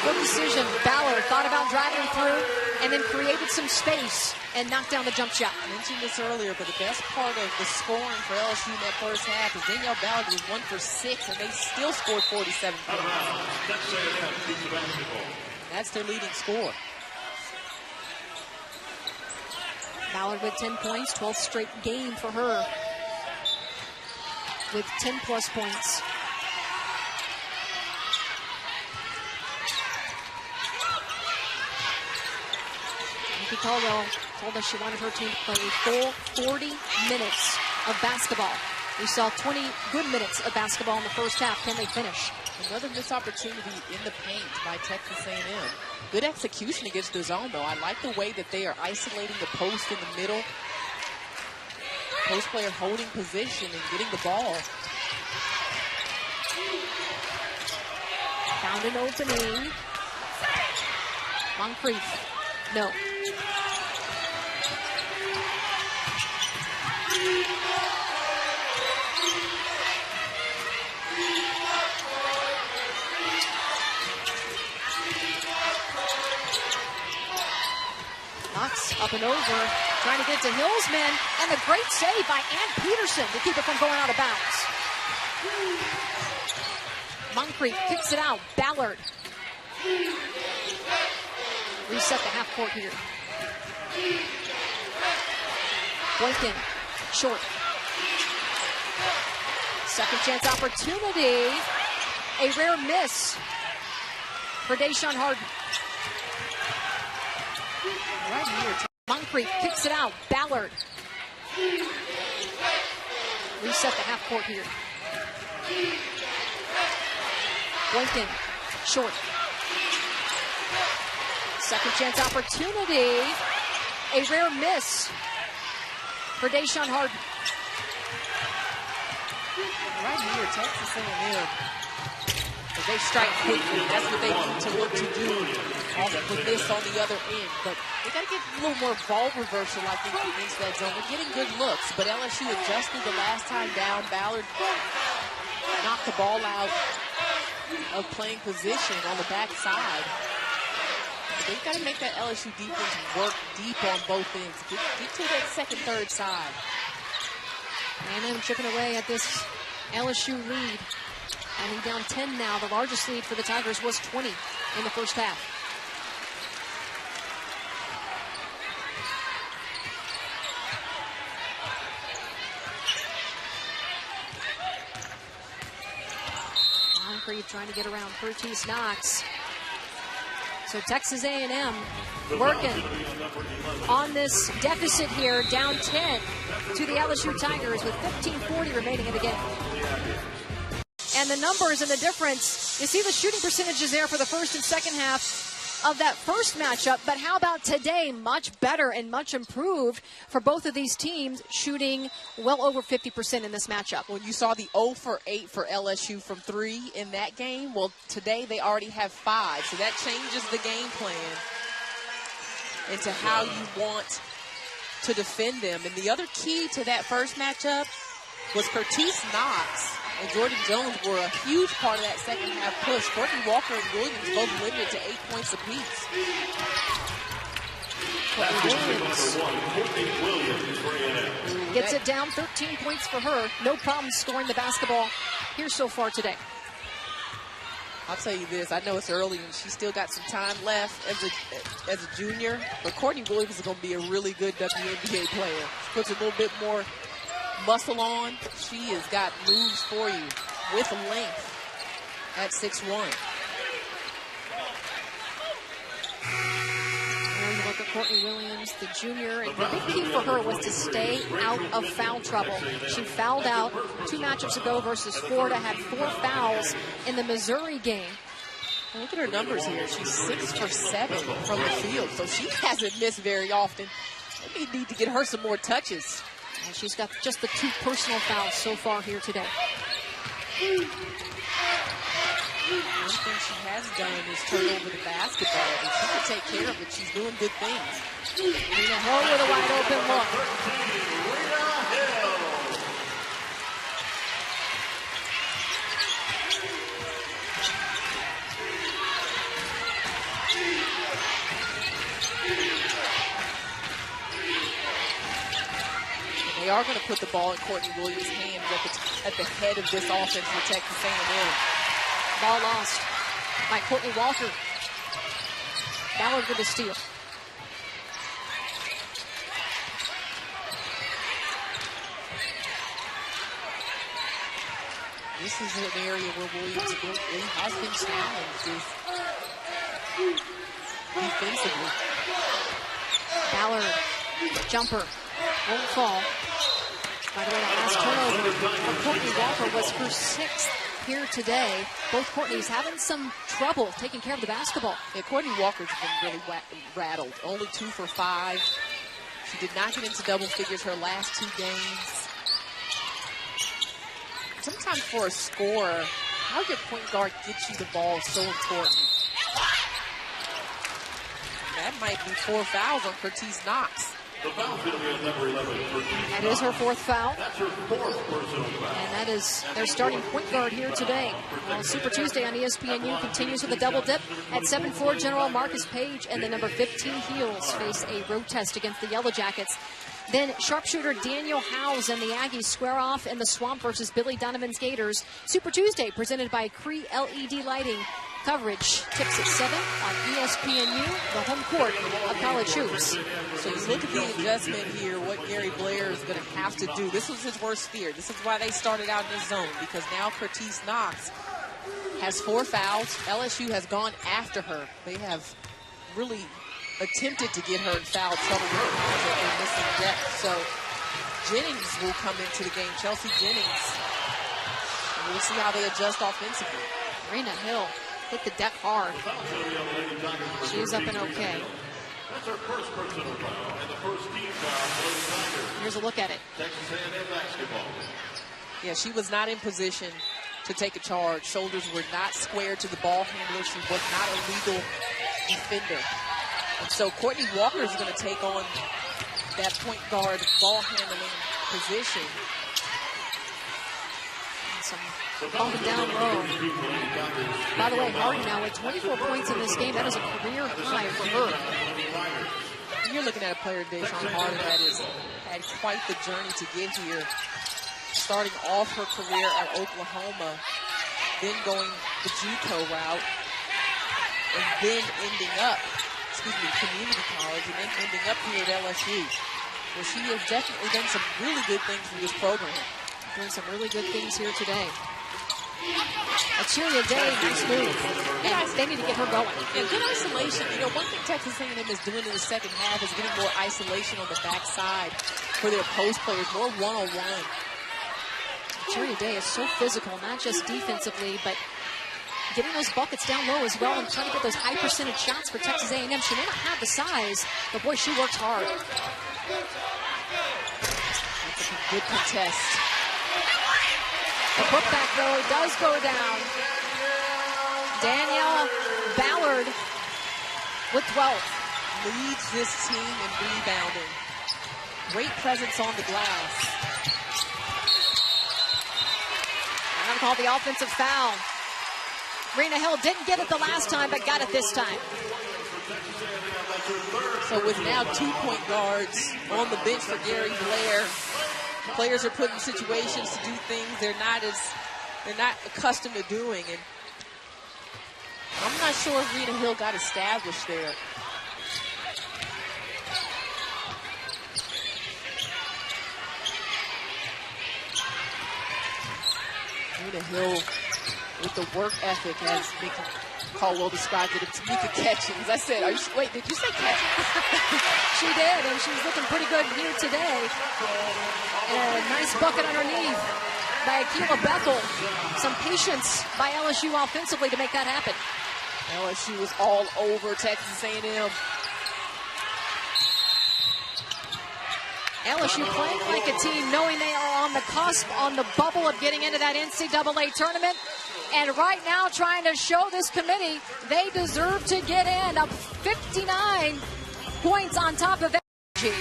Good decision. Ballard thought about driving through and then created some space and knocked down the jump shot. I mentioned this earlier, but the best part of the scoring for LSU in that first half is Danielle Ballard was 1 for 6, and they still scored 47 points. That's their leading score. Ballard with 10 points, 12th straight game for her with 10-plus points. Nikki Caldwell told us she wanted her team to play a full 40 minutes of basketball. We saw 20 good minutes of basketball in the first half. Can they finish? Another missed opportunity in the paint by Texas A&M. Good execution against the zone, though. I like the way that they are isolating the post in the middle. Post player holding position and getting the ball. Found an opening. Moncrief No. Knox up and over, trying to get to Hillsman, and the great save by Ann Peterson to keep it from going out of bounds. Moncrief kicks it out. Ballard. Reset the half court here. Boykin, short. Second chance opportunity. A rare miss for DaShawn Harden. Right here. Moncrief kicks it out. Ballard. Reset the half court here. Boykin, short. Second chance opportunity. A rare miss for DaShawn Harden. Right here, Texas A&M. If they strike quickly, that's what they need to look to do with this on the other end. But they got to get a little more ball reversal, I think, against that zone. They're getting good looks, but LSU adjusted the last time down. Ballard knocked the ball out of playing position on the backside. They've got to make that LSU defense work deep on both ends. Get to that second, third side. A&M chipping away at this LSU lead. And down 10 now. The largest lead for the Tigers was 20 in the first half. Moncrief trying to get around Curtis Knox. So Texas A&M working on this deficit here, down 10 to the LSU Tigers with 15:40 remaining in the game. And the numbers and the difference, you see the shooting percentages there for the first and second half of that first matchup, but how about today? Much better and much improved for both of these teams, shooting well over 50% in this matchup. When you saw the 0 for 8 for LSU from 3 in that game, well, today they already have 5, so that changes the game plan into how you want to defend them. And the other key to that first matchup was Curtis Knox and Jordan Jones were a huge part of that second half push. Courtney Walker and Williams both limited to 8 points apiece. Williams gets it down, 13 points for her. No problem scoring the basketball here so far today. I'll tell you this, I know it's early and she's still got some time left as a junior, but Courtney Williams is going to be a really good WNBA player. She puts a little bit more muscle on. She has got moves for you with length at 6'1". And look at Courtney Williams, the junior, and the big key for her was to stay out of foul trouble. She fouled out 2 matchups ago versus Florida, had 4 fouls in the Missouri game. And look at her numbers here. She's 6 for 7 from the field, so she hasn't missed very often. We need to get her some more touches. And she's got just the 2 personal fouls so far here today. One thing she has done is turn over the basketball. If she can take care of it, she's doing good things. Rita Hill with a wide open look. They are going to put the ball in Courtney Williams' hands at the head of this offense for Texas A&M. Ball lost by Courtney Walker. Ballard with the steal. This is an area where Williams really has been challenged defensively. Ballard, jumper, won't fall. By the way, the last turnover for Courtney Walker was her 6th here today. Both Courtney's having some trouble taking care of the basketball. Yeah, Courtney Walker's been really rattled. Only 2 for 5. She did not get into double figures her last 2 games. Sometimes for a scorer, how your point guard gets you the ball is so important. That might be 4 fouls on Curtis Knox. The foul's going to be on number 11. That is her 4th foul. That's her 4th personal foul. And that is their starting point guard here today. Well, Super Tuesday on ESPNU continues with a double dip. At 7'4", General Marcus Page and the number 15 Heels face a road test against the Yellow Jackets. Then sharpshooter Daniel Howes and the Aggies square off in the Swamp versus Billy Donovan's Gators. Super Tuesday presented by Cree LED Lighting. Coverage tips at 7 on ESPNU, the home court of college hoops. So you look at the adjustment here, what Gary Blair is going to have to do. This was his worst fear. This is why they started out in this zone, because now Curtis Knox has 4 fouls. LSU has gone after her. They have really attempted to get her in foul trouble with the missing depth. So Jennings will come into the game, Chelsea Jennings. And we'll see how they adjust offensively. Marina Hill hit the deck hard. She's up and okay. That's her first personal foul and the first team foul for the Tigers. Here's a look at it. Texas A&M basketball. Yeah, she was not in position to take a charge. Shoulders were not squared to the ball handler. She was not a legal defender. And so Courtney Walker is going to take on that point guard ball handling position. And some bumping down low. By the way, Harden now with 24 points in this game. That is a career high for her. And you're looking at a player, DaShawn Harden, that has had quite the journey to get here. Starting off her career at Oklahoma, then going the JUCO route, and then ending up, community college, and then ending up here at LSU. Well, she has definitely done some really good things for this program. Doing some really good things here today. Achilia Day, nice move. And they need to get her going. Yeah, good isolation. You know, one thing Texas A&M is doing in the second half is getting more isolation on the backside for their post players, more one-on-one. Achilia Day is so physical, not just defensively, but getting those buckets down low as well and trying to get those high percentage shots for Texas A&M. She may not have the size, but boy, she works hard. That's a good contest. The putback, though, does go down. Danielle Ballard with 12. Leads this team in rebounding. Great presence on the glass. I'm going to call the offensive foul. Rena Hill didn't get it the last time, but got it this time. So with now 2 point guards on the bench for Gary Blair, players are put in situations to do things they're not accustomed to doing, and I'm not sure if Rena Hill got established there. Rena Hill with the work ethic, as Nikki Caldwell described it. It's Mika catching. As I said, wait, did you say catching? She did, and she's looking pretty good here today. And a nice bucket underneath by Akilah Bethel. Some patience by LSU offensively to make that happen. LSU is all over Texas A&M. LSU playing like a team, knowing they are on the cusp, on the bubble of getting into that NCAA tournament. And right now trying to show this committee they deserve to get in. Up 59 points on top of LSU.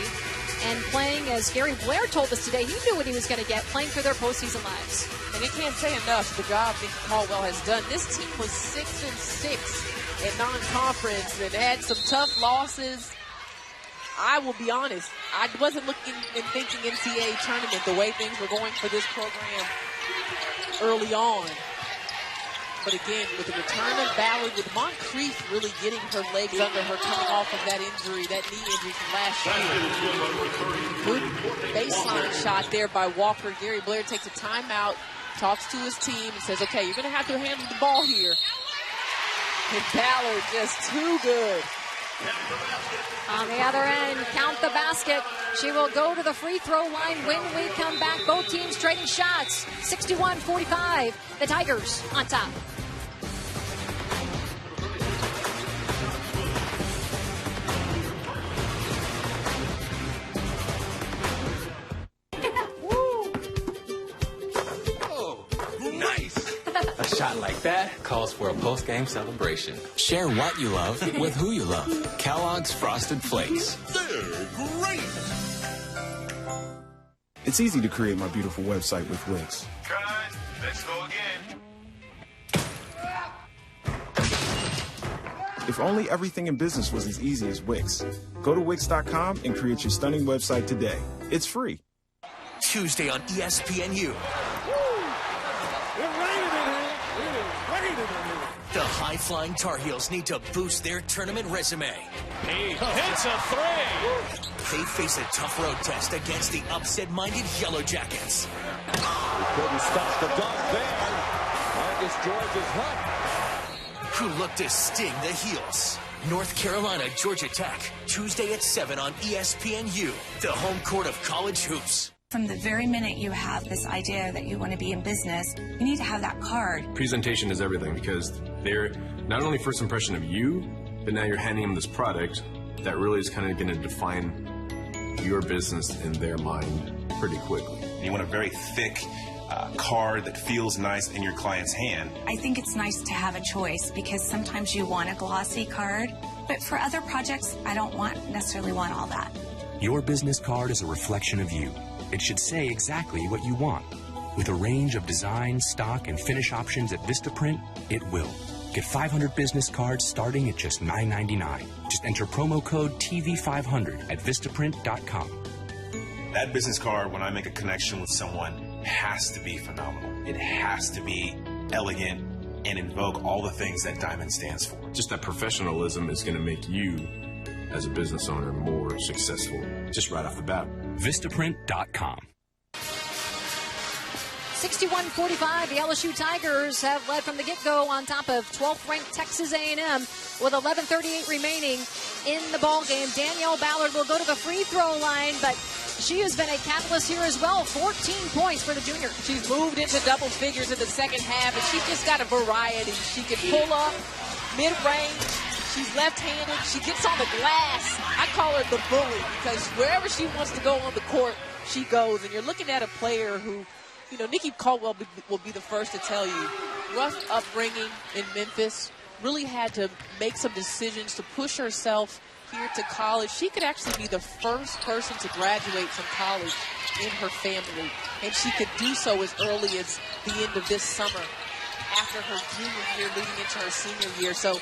And playing, as Gary Blair told us today, he knew what he was going to get, playing for their postseason lives. And you can't say enough the job Nikki Caldwell has done. This team was 6-6 in non-conference and had some tough losses. I will be honest, I wasn't looking and thinking NCAA tournament the way things were going for this program early on. But again, with the return of Ballard, with Moncrief really getting her legs under her coming off of that injury, that knee injury from last year. Good baseline shot there by Walker. Gary Blair takes a timeout, talks to his team, and says, okay, you're going to have to handle the ball here. And Ballard just too good. On the other end, count the basket. She will go to the free throw line when we come back. Both teams trading shots. 61-45. The Tigers on top. Oh, nice. shot like that calls for a post-game celebration. Share what you love with who you love. Kellogg's Frosted Flakes. They're great. It's easy to create my beautiful website with Wix. Cut. Let's go again. If only everything in business was as easy as Wix. Go to Wix.com and create your stunning website today. It's free. Tuesday on ESPNU. The high-flying Tar Heels need to boost their tournament resume. He hits a three. They face a tough road test against the upset-minded Yellow Jackets. Couldn't stop the dunk there. Marcus George is hot. Who look to sting the Heels. North Carolina, Georgia Tech, Tuesday at 7 on ESPNU, the home court of college hoops. From the very minute you have this idea that you want to be in business, you need to have that card. Presentation is everything because they're not only first impression of you, but now you're handing them this product that really is kind of going to define your business in their mind pretty quickly. You want a very thick card that feels nice in your client's hand. I think it's nice to have a choice because sometimes you want a glossy card, but for other projects, I don't necessarily want all that. Your business card is a reflection of you. It should say exactly what you want. With a range of design, stock, and finish options at Vistaprint, it will. Get 500 business cards starting at just $9.99. Just enter promo code TV500 at Vistaprint.com. That business card, when I make a connection with someone, has to be phenomenal. It has to be elegant and invoke all the things that Diamond stands for. Just that professionalism is going to make you, as a business owner, more successful just right off the bat. Vistaprint.com. 61-45, the LSU Tigers have led from the get-go on top of 12th-ranked Texas A&M with 11:38 remaining in the ballgame. Danielle Ballard will go to the free throw line, but she has been a catalyst here as well. 14 points for the junior. She's moved into double figures in the second half, and she's just got a variety. She can pull up mid-range. She's left-handed. She gets on the glass. I call her the bully because wherever she wants to go on the court, she goes. And you're looking at a player who, you know, Nikki Caldwell will be the first to tell you, rough upbringing in Memphis, really had to make some decisions to push herself here to college. She could actually be the first person to graduate from college in her family, and she could do so as early as the end of this summer after her junior year leading into her senior year. So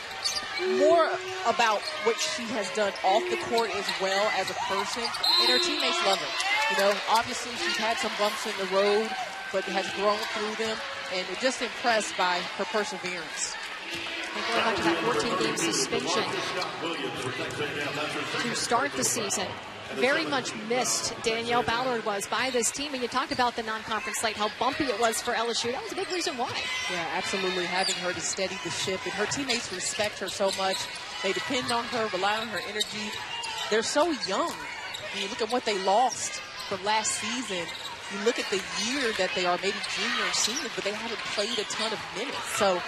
more about what she has done off the court as well as a person, and her teammates love her. You know, obviously she's had some bumps in the road, but has grown through them, and they're just impressed by her perseverance. And going back to that 14-game suspension to start the season, very much missed Danielle Ballard was by this team. And you talked about the non-conference slate, how bumpy it was for LSU. That was a big reason why. Yeah, absolutely, having her to steady the ship. And her teammates respect her so much. They depend on her, rely on her energy. They're so young. When you look at what they lost from last season, you look at the year that they are, maybe junior and senior, but they haven't played a ton of minutes. So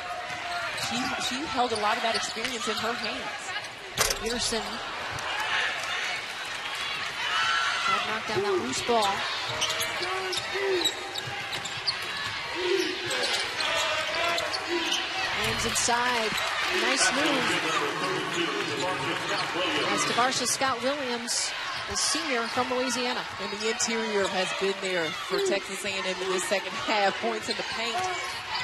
she held a lot of that experience in her hands. Peterson tried to knock down that loose ball. Hands inside. Nice move. As Tavarsha Scott Williams, the senior from Louisiana. And the interior has been there for Texas A&M in the second half. Points in the paint.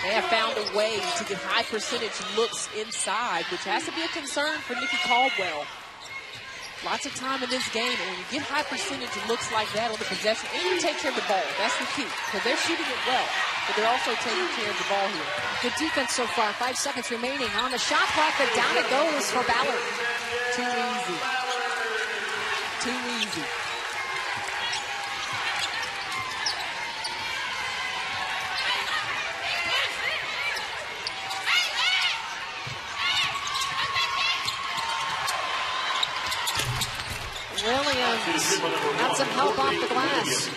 They have found a way to get high percentage looks inside, which has to be a concern for Nikki Caldwell. Lots of time in this game, and when you get high percentage looks like that on the possession, and you take care of the ball, that's the key, because they're shooting it well, but they're also taking care of the ball here. Good defense so far. 5 seconds remaining on the shot clock, but down it goes for Ballard. Too easy. Too easy. Williams got some help off the glass.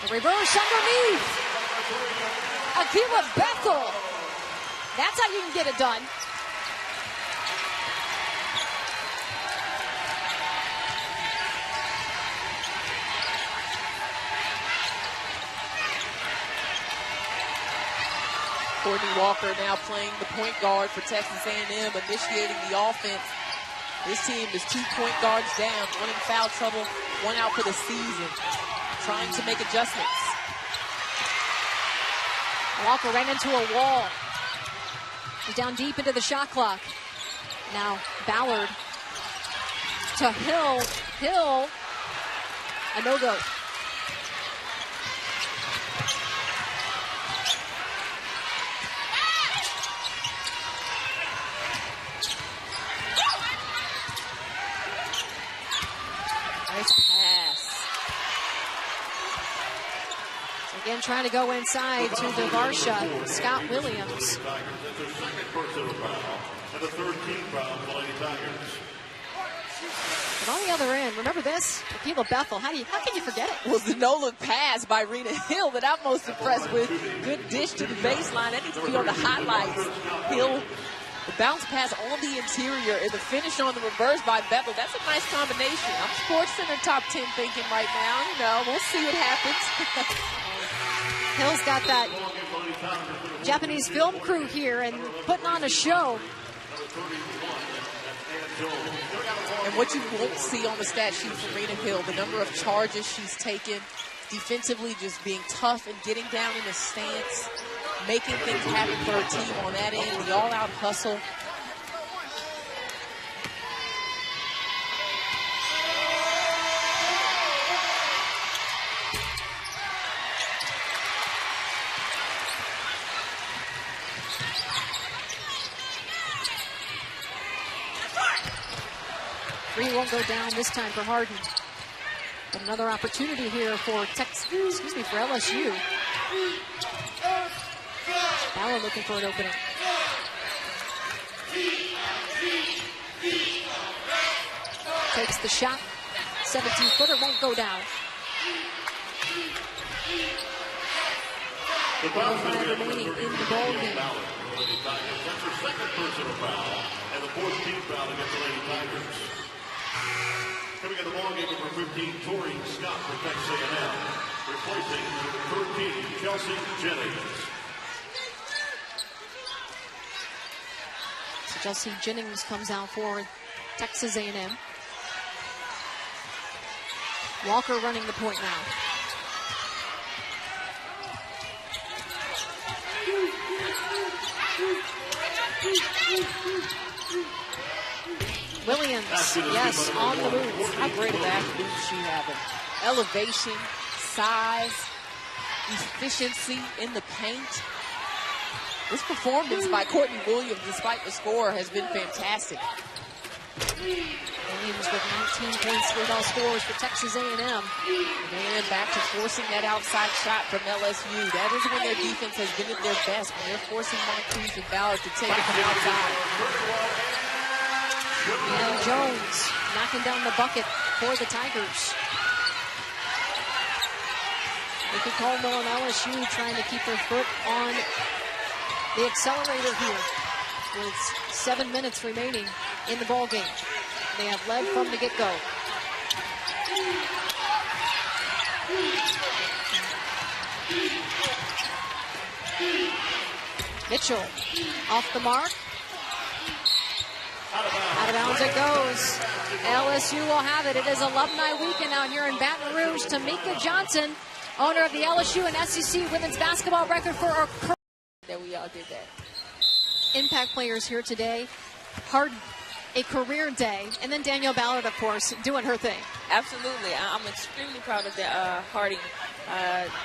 The reverse underneath. Akila Bethel. That's how you can get it done. Courtney Walker now playing the point guard for Texas A&M, initiating the offense. This team is 2 point guards down, one in foul trouble, one out for the season, trying to make adjustments. Walker ran into a wall. He's down deep into the shot clock. Now Ballard to Hill. Hill, a no-go. Nice pass. Again, trying to go inside to the Varsha, Scott Williams. But on the other end, remember this? Akila Bethel, how can you forget it? Was the no-look pass by Rena Hill that I'm most impressed with. Good dish to the baseline. That needs to be on the highlights. Hill, the bounce pass on the interior and the finish on the reverse by Bethel. That's a nice combination. I'm Sports Center top 10 thinking right now. You know, we'll see what happens. Hill's got that Japanese film crew here and putting on a show. And what you won't see on the stat sheet for Rena Hill, the number of charges she's taken, defensively just being tough and getting down in the stance, making things happen for her team on that end, the all-out hustle. Three won't go down this time for Harden. But another opportunity here for for LSU. Bauer looking for an opening. Takes the shot. 17-footer won't go down. Remaining in the ball game. That's her second personal foul, and the 14th foul against the Lady Tigers. Coming in the ball game, number 15, Tori Scott for Texas A&M, replacing number 13, Chelsea Jennings. So Chelsea Jennings comes out for Texas A&M. Walker running the point now. Williams, yes, on the move. How great of athlete she having. Elevation, size, efficiency in the paint. This performance by Courtney Williams, despite the score, has been fantastic. Williams with 19 points with all scores for Texas A&M. And back to forcing that outside shot from LSU. That is when their defense has been at their best, when they're forcing Moncrief and Ballard to take it from outside. And Jones knocking down the bucket for the Tigers. Nikki Caldwell and LSU trying to keep their foot on the accelerator here with 7 minutes remaining in the ball game. They have led from the get-go. Mitchell off the mark. Out of bounds it goes. LSU will have it. It is alumni weekend out here in Baton Rouge. Tamika Johnson, owner of the LSU and SEC women's basketball record for our that we all did that. Impact players here today. Harden, a career day. And then Danielle Ballard, of course, doing her thing. Absolutely. I'm extremely proud of Harden.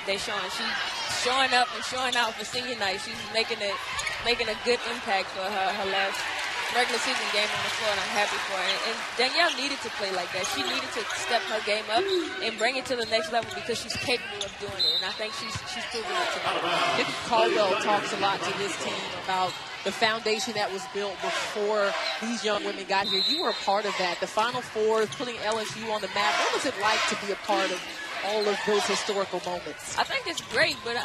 DaShawn. She's showing up and showing out for senior night. She's making a good impact for her last regular season game on the floor, and I'm happy for her. And Danielle needed to play like that. She needed to step her game up and bring it to the next level because she's capable of doing it, and I think she's proven it tonight. Nikki Caldwell talks a lot to this team about the foundation that was built before these young women got here. You were a part of that. The Final Four, putting LSU on the map. What was it like to be a part of all of those historical moments? I think it's great, but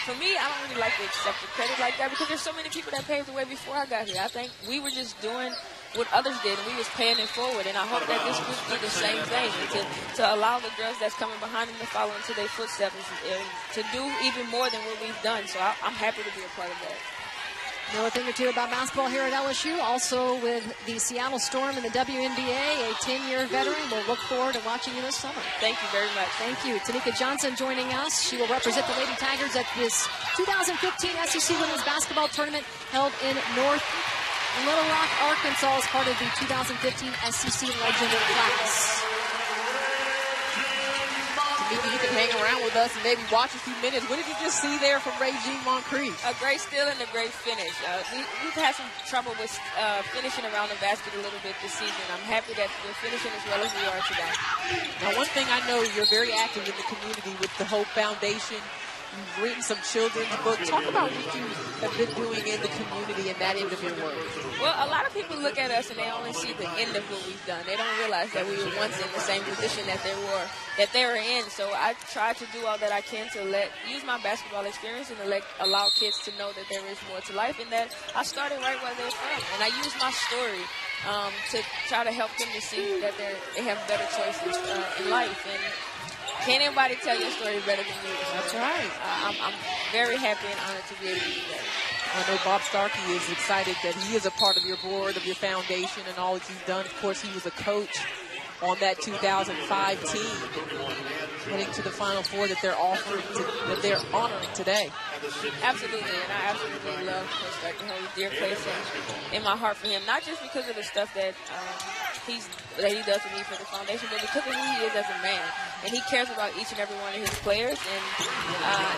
for me, I don't really like to accept the credit like that because there's so many people that paved the way before I got here. I think we were just doing what others did, and we was paying it forward. And I hope that this group do the same thing, to allow the girls that's coming behind them to follow into their footsteps and to do even more than what we've done. So I'm happy to be a part of that. Know a thing or two about basketball here at LSU. Also with the Seattle Storm in the WNBA, a 10-year veteran. We'll look forward to watching you this summer. Thank you very much. Thank you. Tanika Johnson joining us. She will represent the Lady Tigers at this 2015 SEC Women's Basketball Tournament held in North Little Rock, Arkansas, as part of the 2015 SEC Legend Class. Maybe you can hang around with us and maybe watch a few minutes. What did you just see there from Regine Moncrief? A great steal and a great finish. We've had some trouble with finishing around the basket a little bit this season. I'm happy that we're finishing as well as we are today. Now, one thing I know, you're very active in the community with the Hope Foundation. You've written some children's books. Talk about what you have been doing in the community and that end of your work. Well, a lot of people look at us and they only see the end of what we've done. They don't realize that we were once in the same position that they were in. So I try to do all that I can to use my basketball experience and to allow kids to know that there is more to life and that I started right where they're from. And I use my story to try to help them to see that they have better choices in life. And can't anybody tell your story better than you? That's right. I'm very happy and honored to be able to do that. I know Bob Starkey is excited that he is a part of your board, of your foundation, and all that you've done. Of course, he was a coach on that 2005 team, heading to the Final Four that they're honoring today. Absolutely, and I absolutely love Coach Starkey. I hold a dear place in my heart for him, not just because of the stuff that he does for me for the foundation, but because of who he is as a man. And he cares about each and every one of his players. And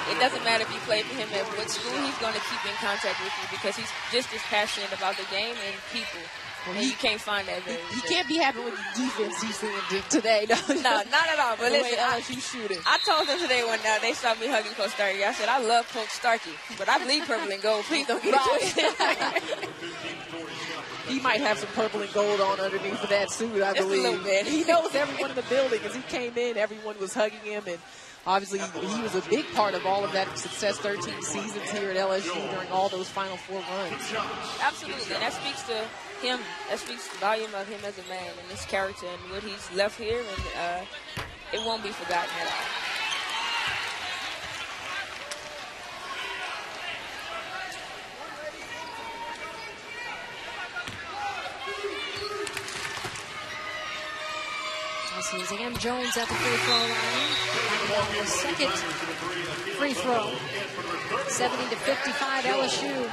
it doesn't matter if you play for him at what school, he's going to keep in contact with you because he's just as passionate about the game and people. Well, and you can't find that very He can't be happy with the defense he's seeing today. No, not at all. But listen, LSU shooting. I told them today when they saw me hugging Coach Starkey, I said, I love Coach Starkey, but I bleed purple and gold. Please don't get it twisted. He might have some purple and gold on underneath of that suit, I believe. Just a little bit. He knows everyone in the building. As he came in, everyone was hugging him, and obviously he was a big part of all of that success, 13 seasons here at LSU during all those Final Four runs. Absolutely, and that speaks to him. That speaks volume of him as a man and his character and what he's left here, and it won't be forgotten at all. This is Ann Jones at the free throw line. The second free throw. 70-55 LSU.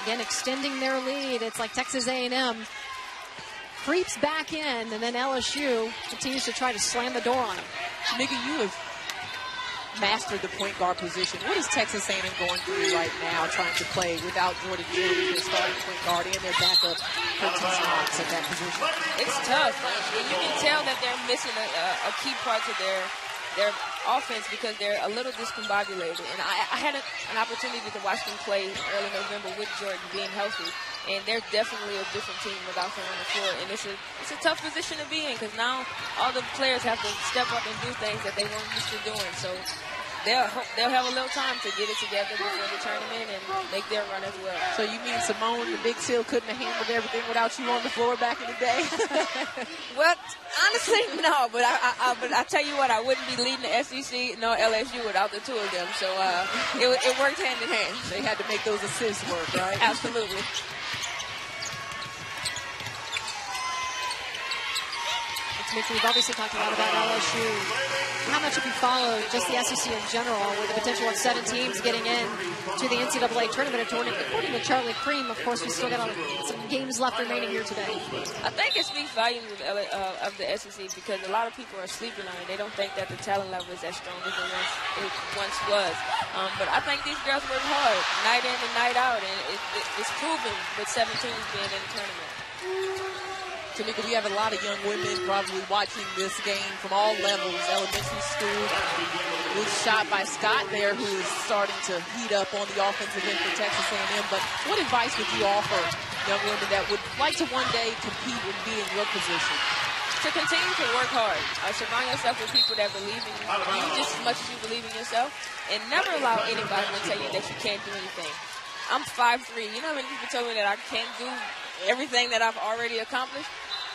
Again, extending their lead. It's like Texas A&M creeps back in, and then LSU continues to try to slam the door on them. Tamika, you have mastered the point guard position. What is Texas A&M going through right now, trying to play without Jordan Jones, their starting point guard, and their backup Curtis Knox at that position? It's tough. You can tell that they're missing a key part to their offense because they're a little discombobulated. And I had an opportunity to watch them play early November with Jordan being healthy. And they're definitely a different team without him on the floor. And it's a tough position to be in because now all the players have to step up and do things that they weren't used to doing. So they'll have a little time to get it together before the tournament and make their run as well. So you mean Simone, the Big Seal, couldn't have handled everything without you on the floor back in the day? Well, honestly, no. But I tell you what, I wouldn't be leading the SEC nor LSU without the two of them. So it worked hand in hand. They had to make those assists work, right? Absolutely. We've obviously talked a lot about LSU. How much have you followed just the SEC in general with the potential of 7 teams getting in to the NCAA tournament? According to Charlie Cream, of course, we still got some games left remaining here today. I think it speaks volumes of the SEC because a lot of people are sleeping on it. They don't think that the talent level is as strong as it once was. But I think these girls work hard, night in and night out, and it's proven with 7 teams being in the tournament. Tamika, we have a lot of young women probably watching this game from all levels, elementary school. Good shot by Scott there, who is starting to heat up on the offensive end for Texas A&M. But what advice would you offer young women that would like to one day compete and be in your position? to continue to work hard. Surround yourself with people that believe in you just as much as you believe in yourself, and never allow anybody to tell you that you can't do anything. I'm 5'3". You know how many people tell me that I can't do everything that I've already accomplished?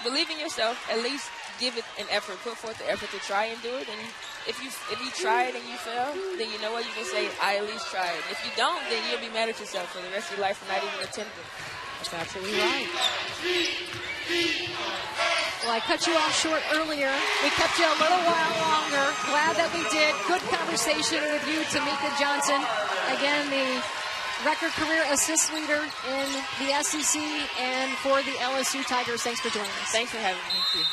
Believe in yourself. At least give it an effort. Put forth the effort to try and do it. And if you try it and you fail, then you know what? You can say, I at least tried. If you don't, then you'll be mad at yourself for the rest of your life for not even attempting. That's absolutely right. Well, I cut you off short earlier. We kept you a little while longer. Glad that we did. Good conversation with you, Tamika Johnson. Again, the record career assist leader in the SEC and for the LSU Tigers. Thanks for joining us. Thanks for having me. Thank you.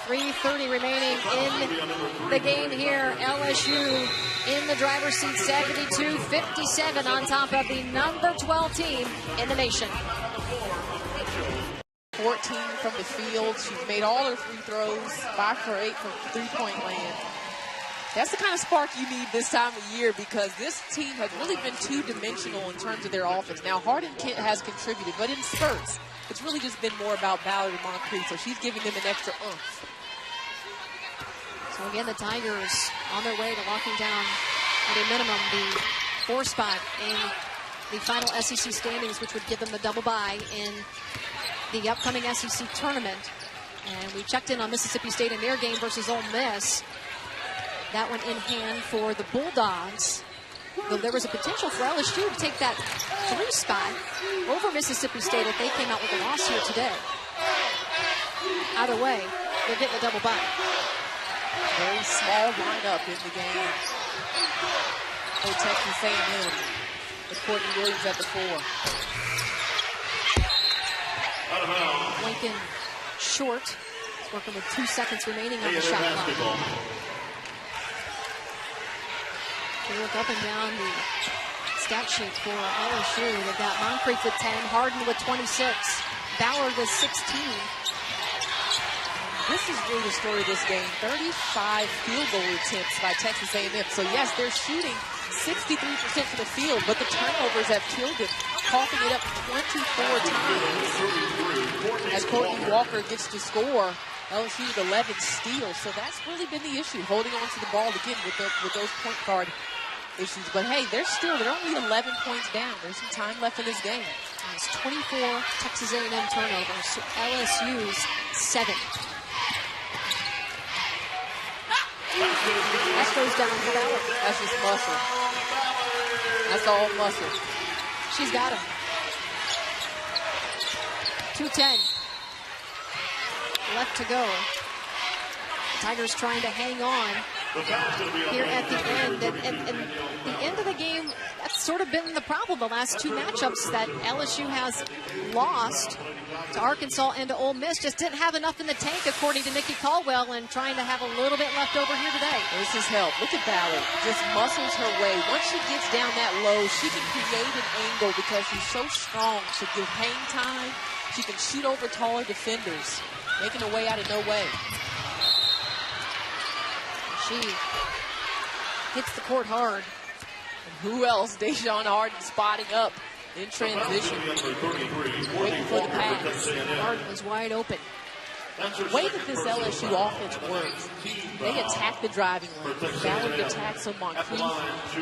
3:30 remaining in the game here. LSU in the driver's seat, 72-57 on top of the number 12 team in the nation. 14 from the field. She's made all her free throws, 5 for 8 from three-point land. That's the kind of spark you need this time of year because this team has really been two-dimensional in terms of their offense. Now, Harden has contributed, but in spurts. It's really just been more about Ballard and Moncrief, so she's giving them an extra oomph. So again, the Tigers on their way to locking down at a minimum the 4 spot in the final SEC standings, which would give them the double bye in the upcoming SEC tournament. And we checked in on Mississippi State in their game versus Ole Miss. That one in hand for the Bulldogs. Though there was a potential for LSU to take that 3 spot over Mississippi State if they came out with a loss here today. Either way, they're getting a double bye. Very small lineup in the game for Texas A&M with Courtney Williams at the 4. Lincoln Short working with 2 seconds remaining on the shot clock. They look up and down the stat sheet for LSU. They've got Moncrief with 10, Harden with 26, Ballard with 16. This is really the story of this game. 35 field goal attempts by Texas A&M. So, yes, they're shooting 63% from the field, but the turnovers have killed them, coughing it up 24 times. As Courtney Walker gets to score, LSU with 11 steals. So that's really been the issue, holding on to the ball again with those point guard issues. But, hey, they're only 11 points down. There's some time left in this game. It's 24 Texas A&M turnovers. LSU's 7. That goes down for Ballard. That's just muscle. That's all muscle. She's got him. 2:10 left to go. Tigers trying to hang on here at the end. And the end of the game, that's sort of been the problem the last 2 matchups that LSU has lost to Arkansas and to Ole Miss. Just didn't have enough in the tank, according to Nikki Caldwell, and trying to have a little bit left over here today. This is help. Look at Ballard. Just muscles her way. Once she gets down that low, she can create an angle because she's so strong. She'll give hang time. She can shoot over taller defenders, making a way out of no way. She hits the court hard. And who else? DaShawn Harden spotting up in transition. Waiting for the pass. Harden was wide open. The way that this LSU offense works, they attack the driving lane. Ballard attacks them, Moncrief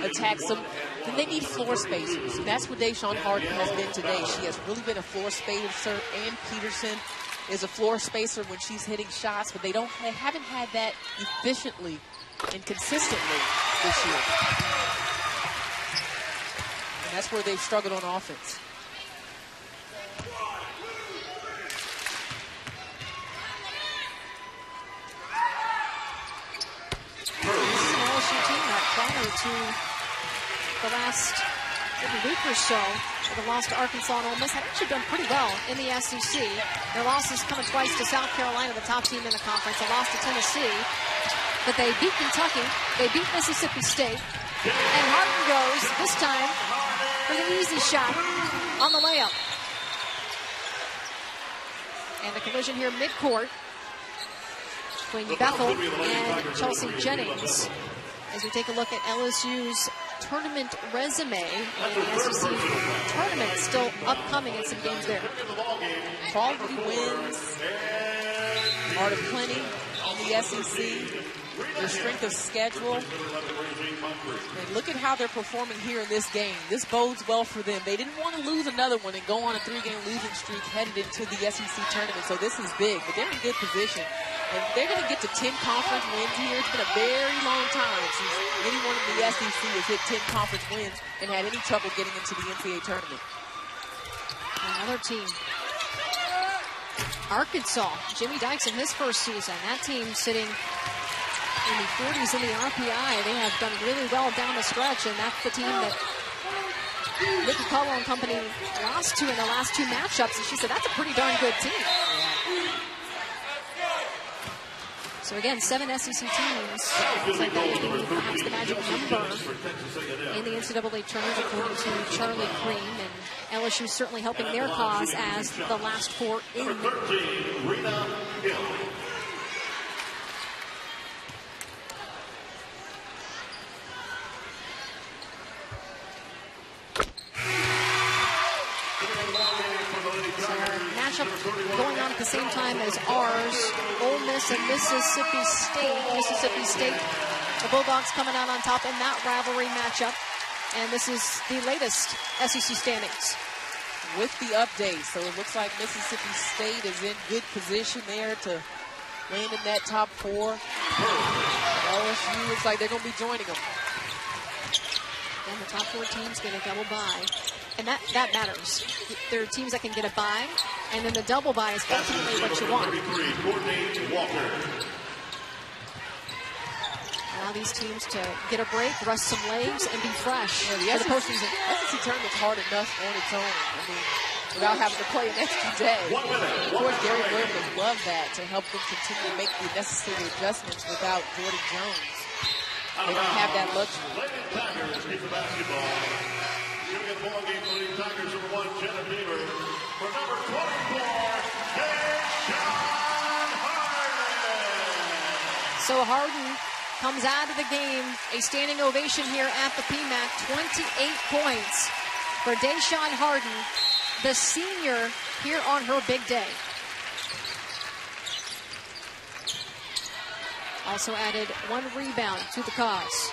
attacks them. Then they need floor spacers. And that's what DaShawn Harden has been today. She has really been a floor spacer. Ann Peterson is a floor spacer when she's hitting shots, but they haven't had that efficiently and consistently this year. And that's where they've struggled on offense. This is an LSU team that prior to the last week or so, with a loss to Arkansas and Ole Miss, had actually done pretty well in the SEC. Their losses coming twice to South Carolina, the top team in the conference. A loss to Tennessee. But they beat Kentucky. They beat Mississippi State. And Harden goes, this time, for the easy shot on the layup. And the collision here midcourt between Bethel and Chelsea Jennings. As we take a look at LSU's tournament resume, and the SEC tournament still upcoming in some games there. Quality wins, art of plenty in the SEC. Their strength of schedule. And look at how they're performing here in this game. This bodes well for them. They didn't want to lose another one and go on a 3-game losing streak headed into the SEC tournament. So this is big, but they're in good position. And they're going to get to 10 conference wins here. It's been a very long time since anyone in the SEC has hit 10 conference wins and had any trouble getting into the NCAA tournament. Another team. Arkansas. Jimmy Dykes in his first season. That team sitting in the 40s in the RPI. They have done really well down the stretch, and that's the team that Nikki Caldwell and company lost to in the last 2 matchups, and she said that's a pretty darn good team. So again, 7 SEC teams. Looks like that would be perhaps the magic number in the NCAA tournament, according to Charlie Cream, and LSU certainly helping their cause as the last 4 in. Going on at the same time as ours, Ole Miss and Mississippi State. Mississippi State, the Bulldogs coming out on top in that rivalry matchup. And this is the latest SEC standings. With the update, so it looks like Mississippi State is in good position there to land in that top 4. LSU looks like they're going to be joining them. And the top 4 teams get a double bye. And that matters. There are teams that can get a bye, and then the double bye is ultimately what you want. Allow these teams to get a break, rest some legs, and be fresh for the postseason. SEC tournament's hard enough on its own. I mean, without having to play an extra day. Of course, Gary Blair would love that to help them continue to make the necessary adjustments without Jordan Jones. They don't have that luxury. Tigers keep the basketball. Giving it the ball game for the Tigers, number 1, Jenna Beaver. For number 24, DaShawn Harden. So Harden comes out of the game, a standing ovation here at the PMAC. 28 points for DaShawn Harden, the senior, here on her big day. Also added 1 rebound to the cause.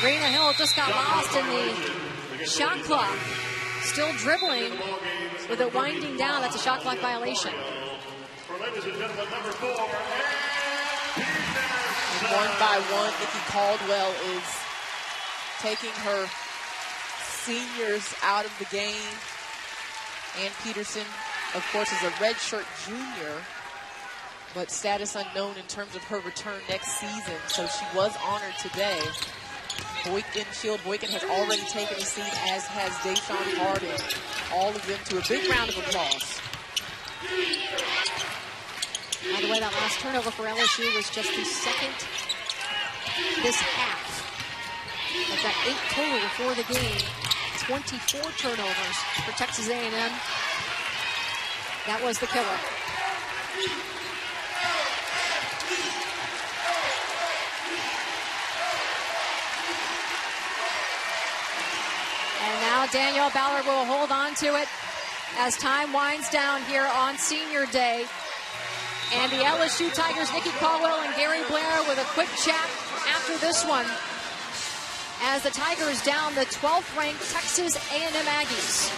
Rena Hill just got lost in the shot clock. Still dribbling with it winding down. That's a shot clock violation. Ladies and gentlemen, number 4. One by one, Nikki Caldwell is taking her seniors out of the game. Ann Peterson, of course, is a redshirt junior, but status unknown in terms of her return next season. So she was honored today. Sheila Boykin has already taken a seat, as has DaShawn Harden. All of them to a big round of applause. By the way, that last turnover for LSU was just the second this half. They've got 8 total for the game. 24 turnovers for Texas A&M. That was the killer. And now Danielle Ballard will hold on to it as time winds down here on Senior Day. And the LSU Tigers, Nikki Caldwell and Gary Blair with a quick chat after this one, as the Tigers down the 12th ranked Texas A&M Aggies.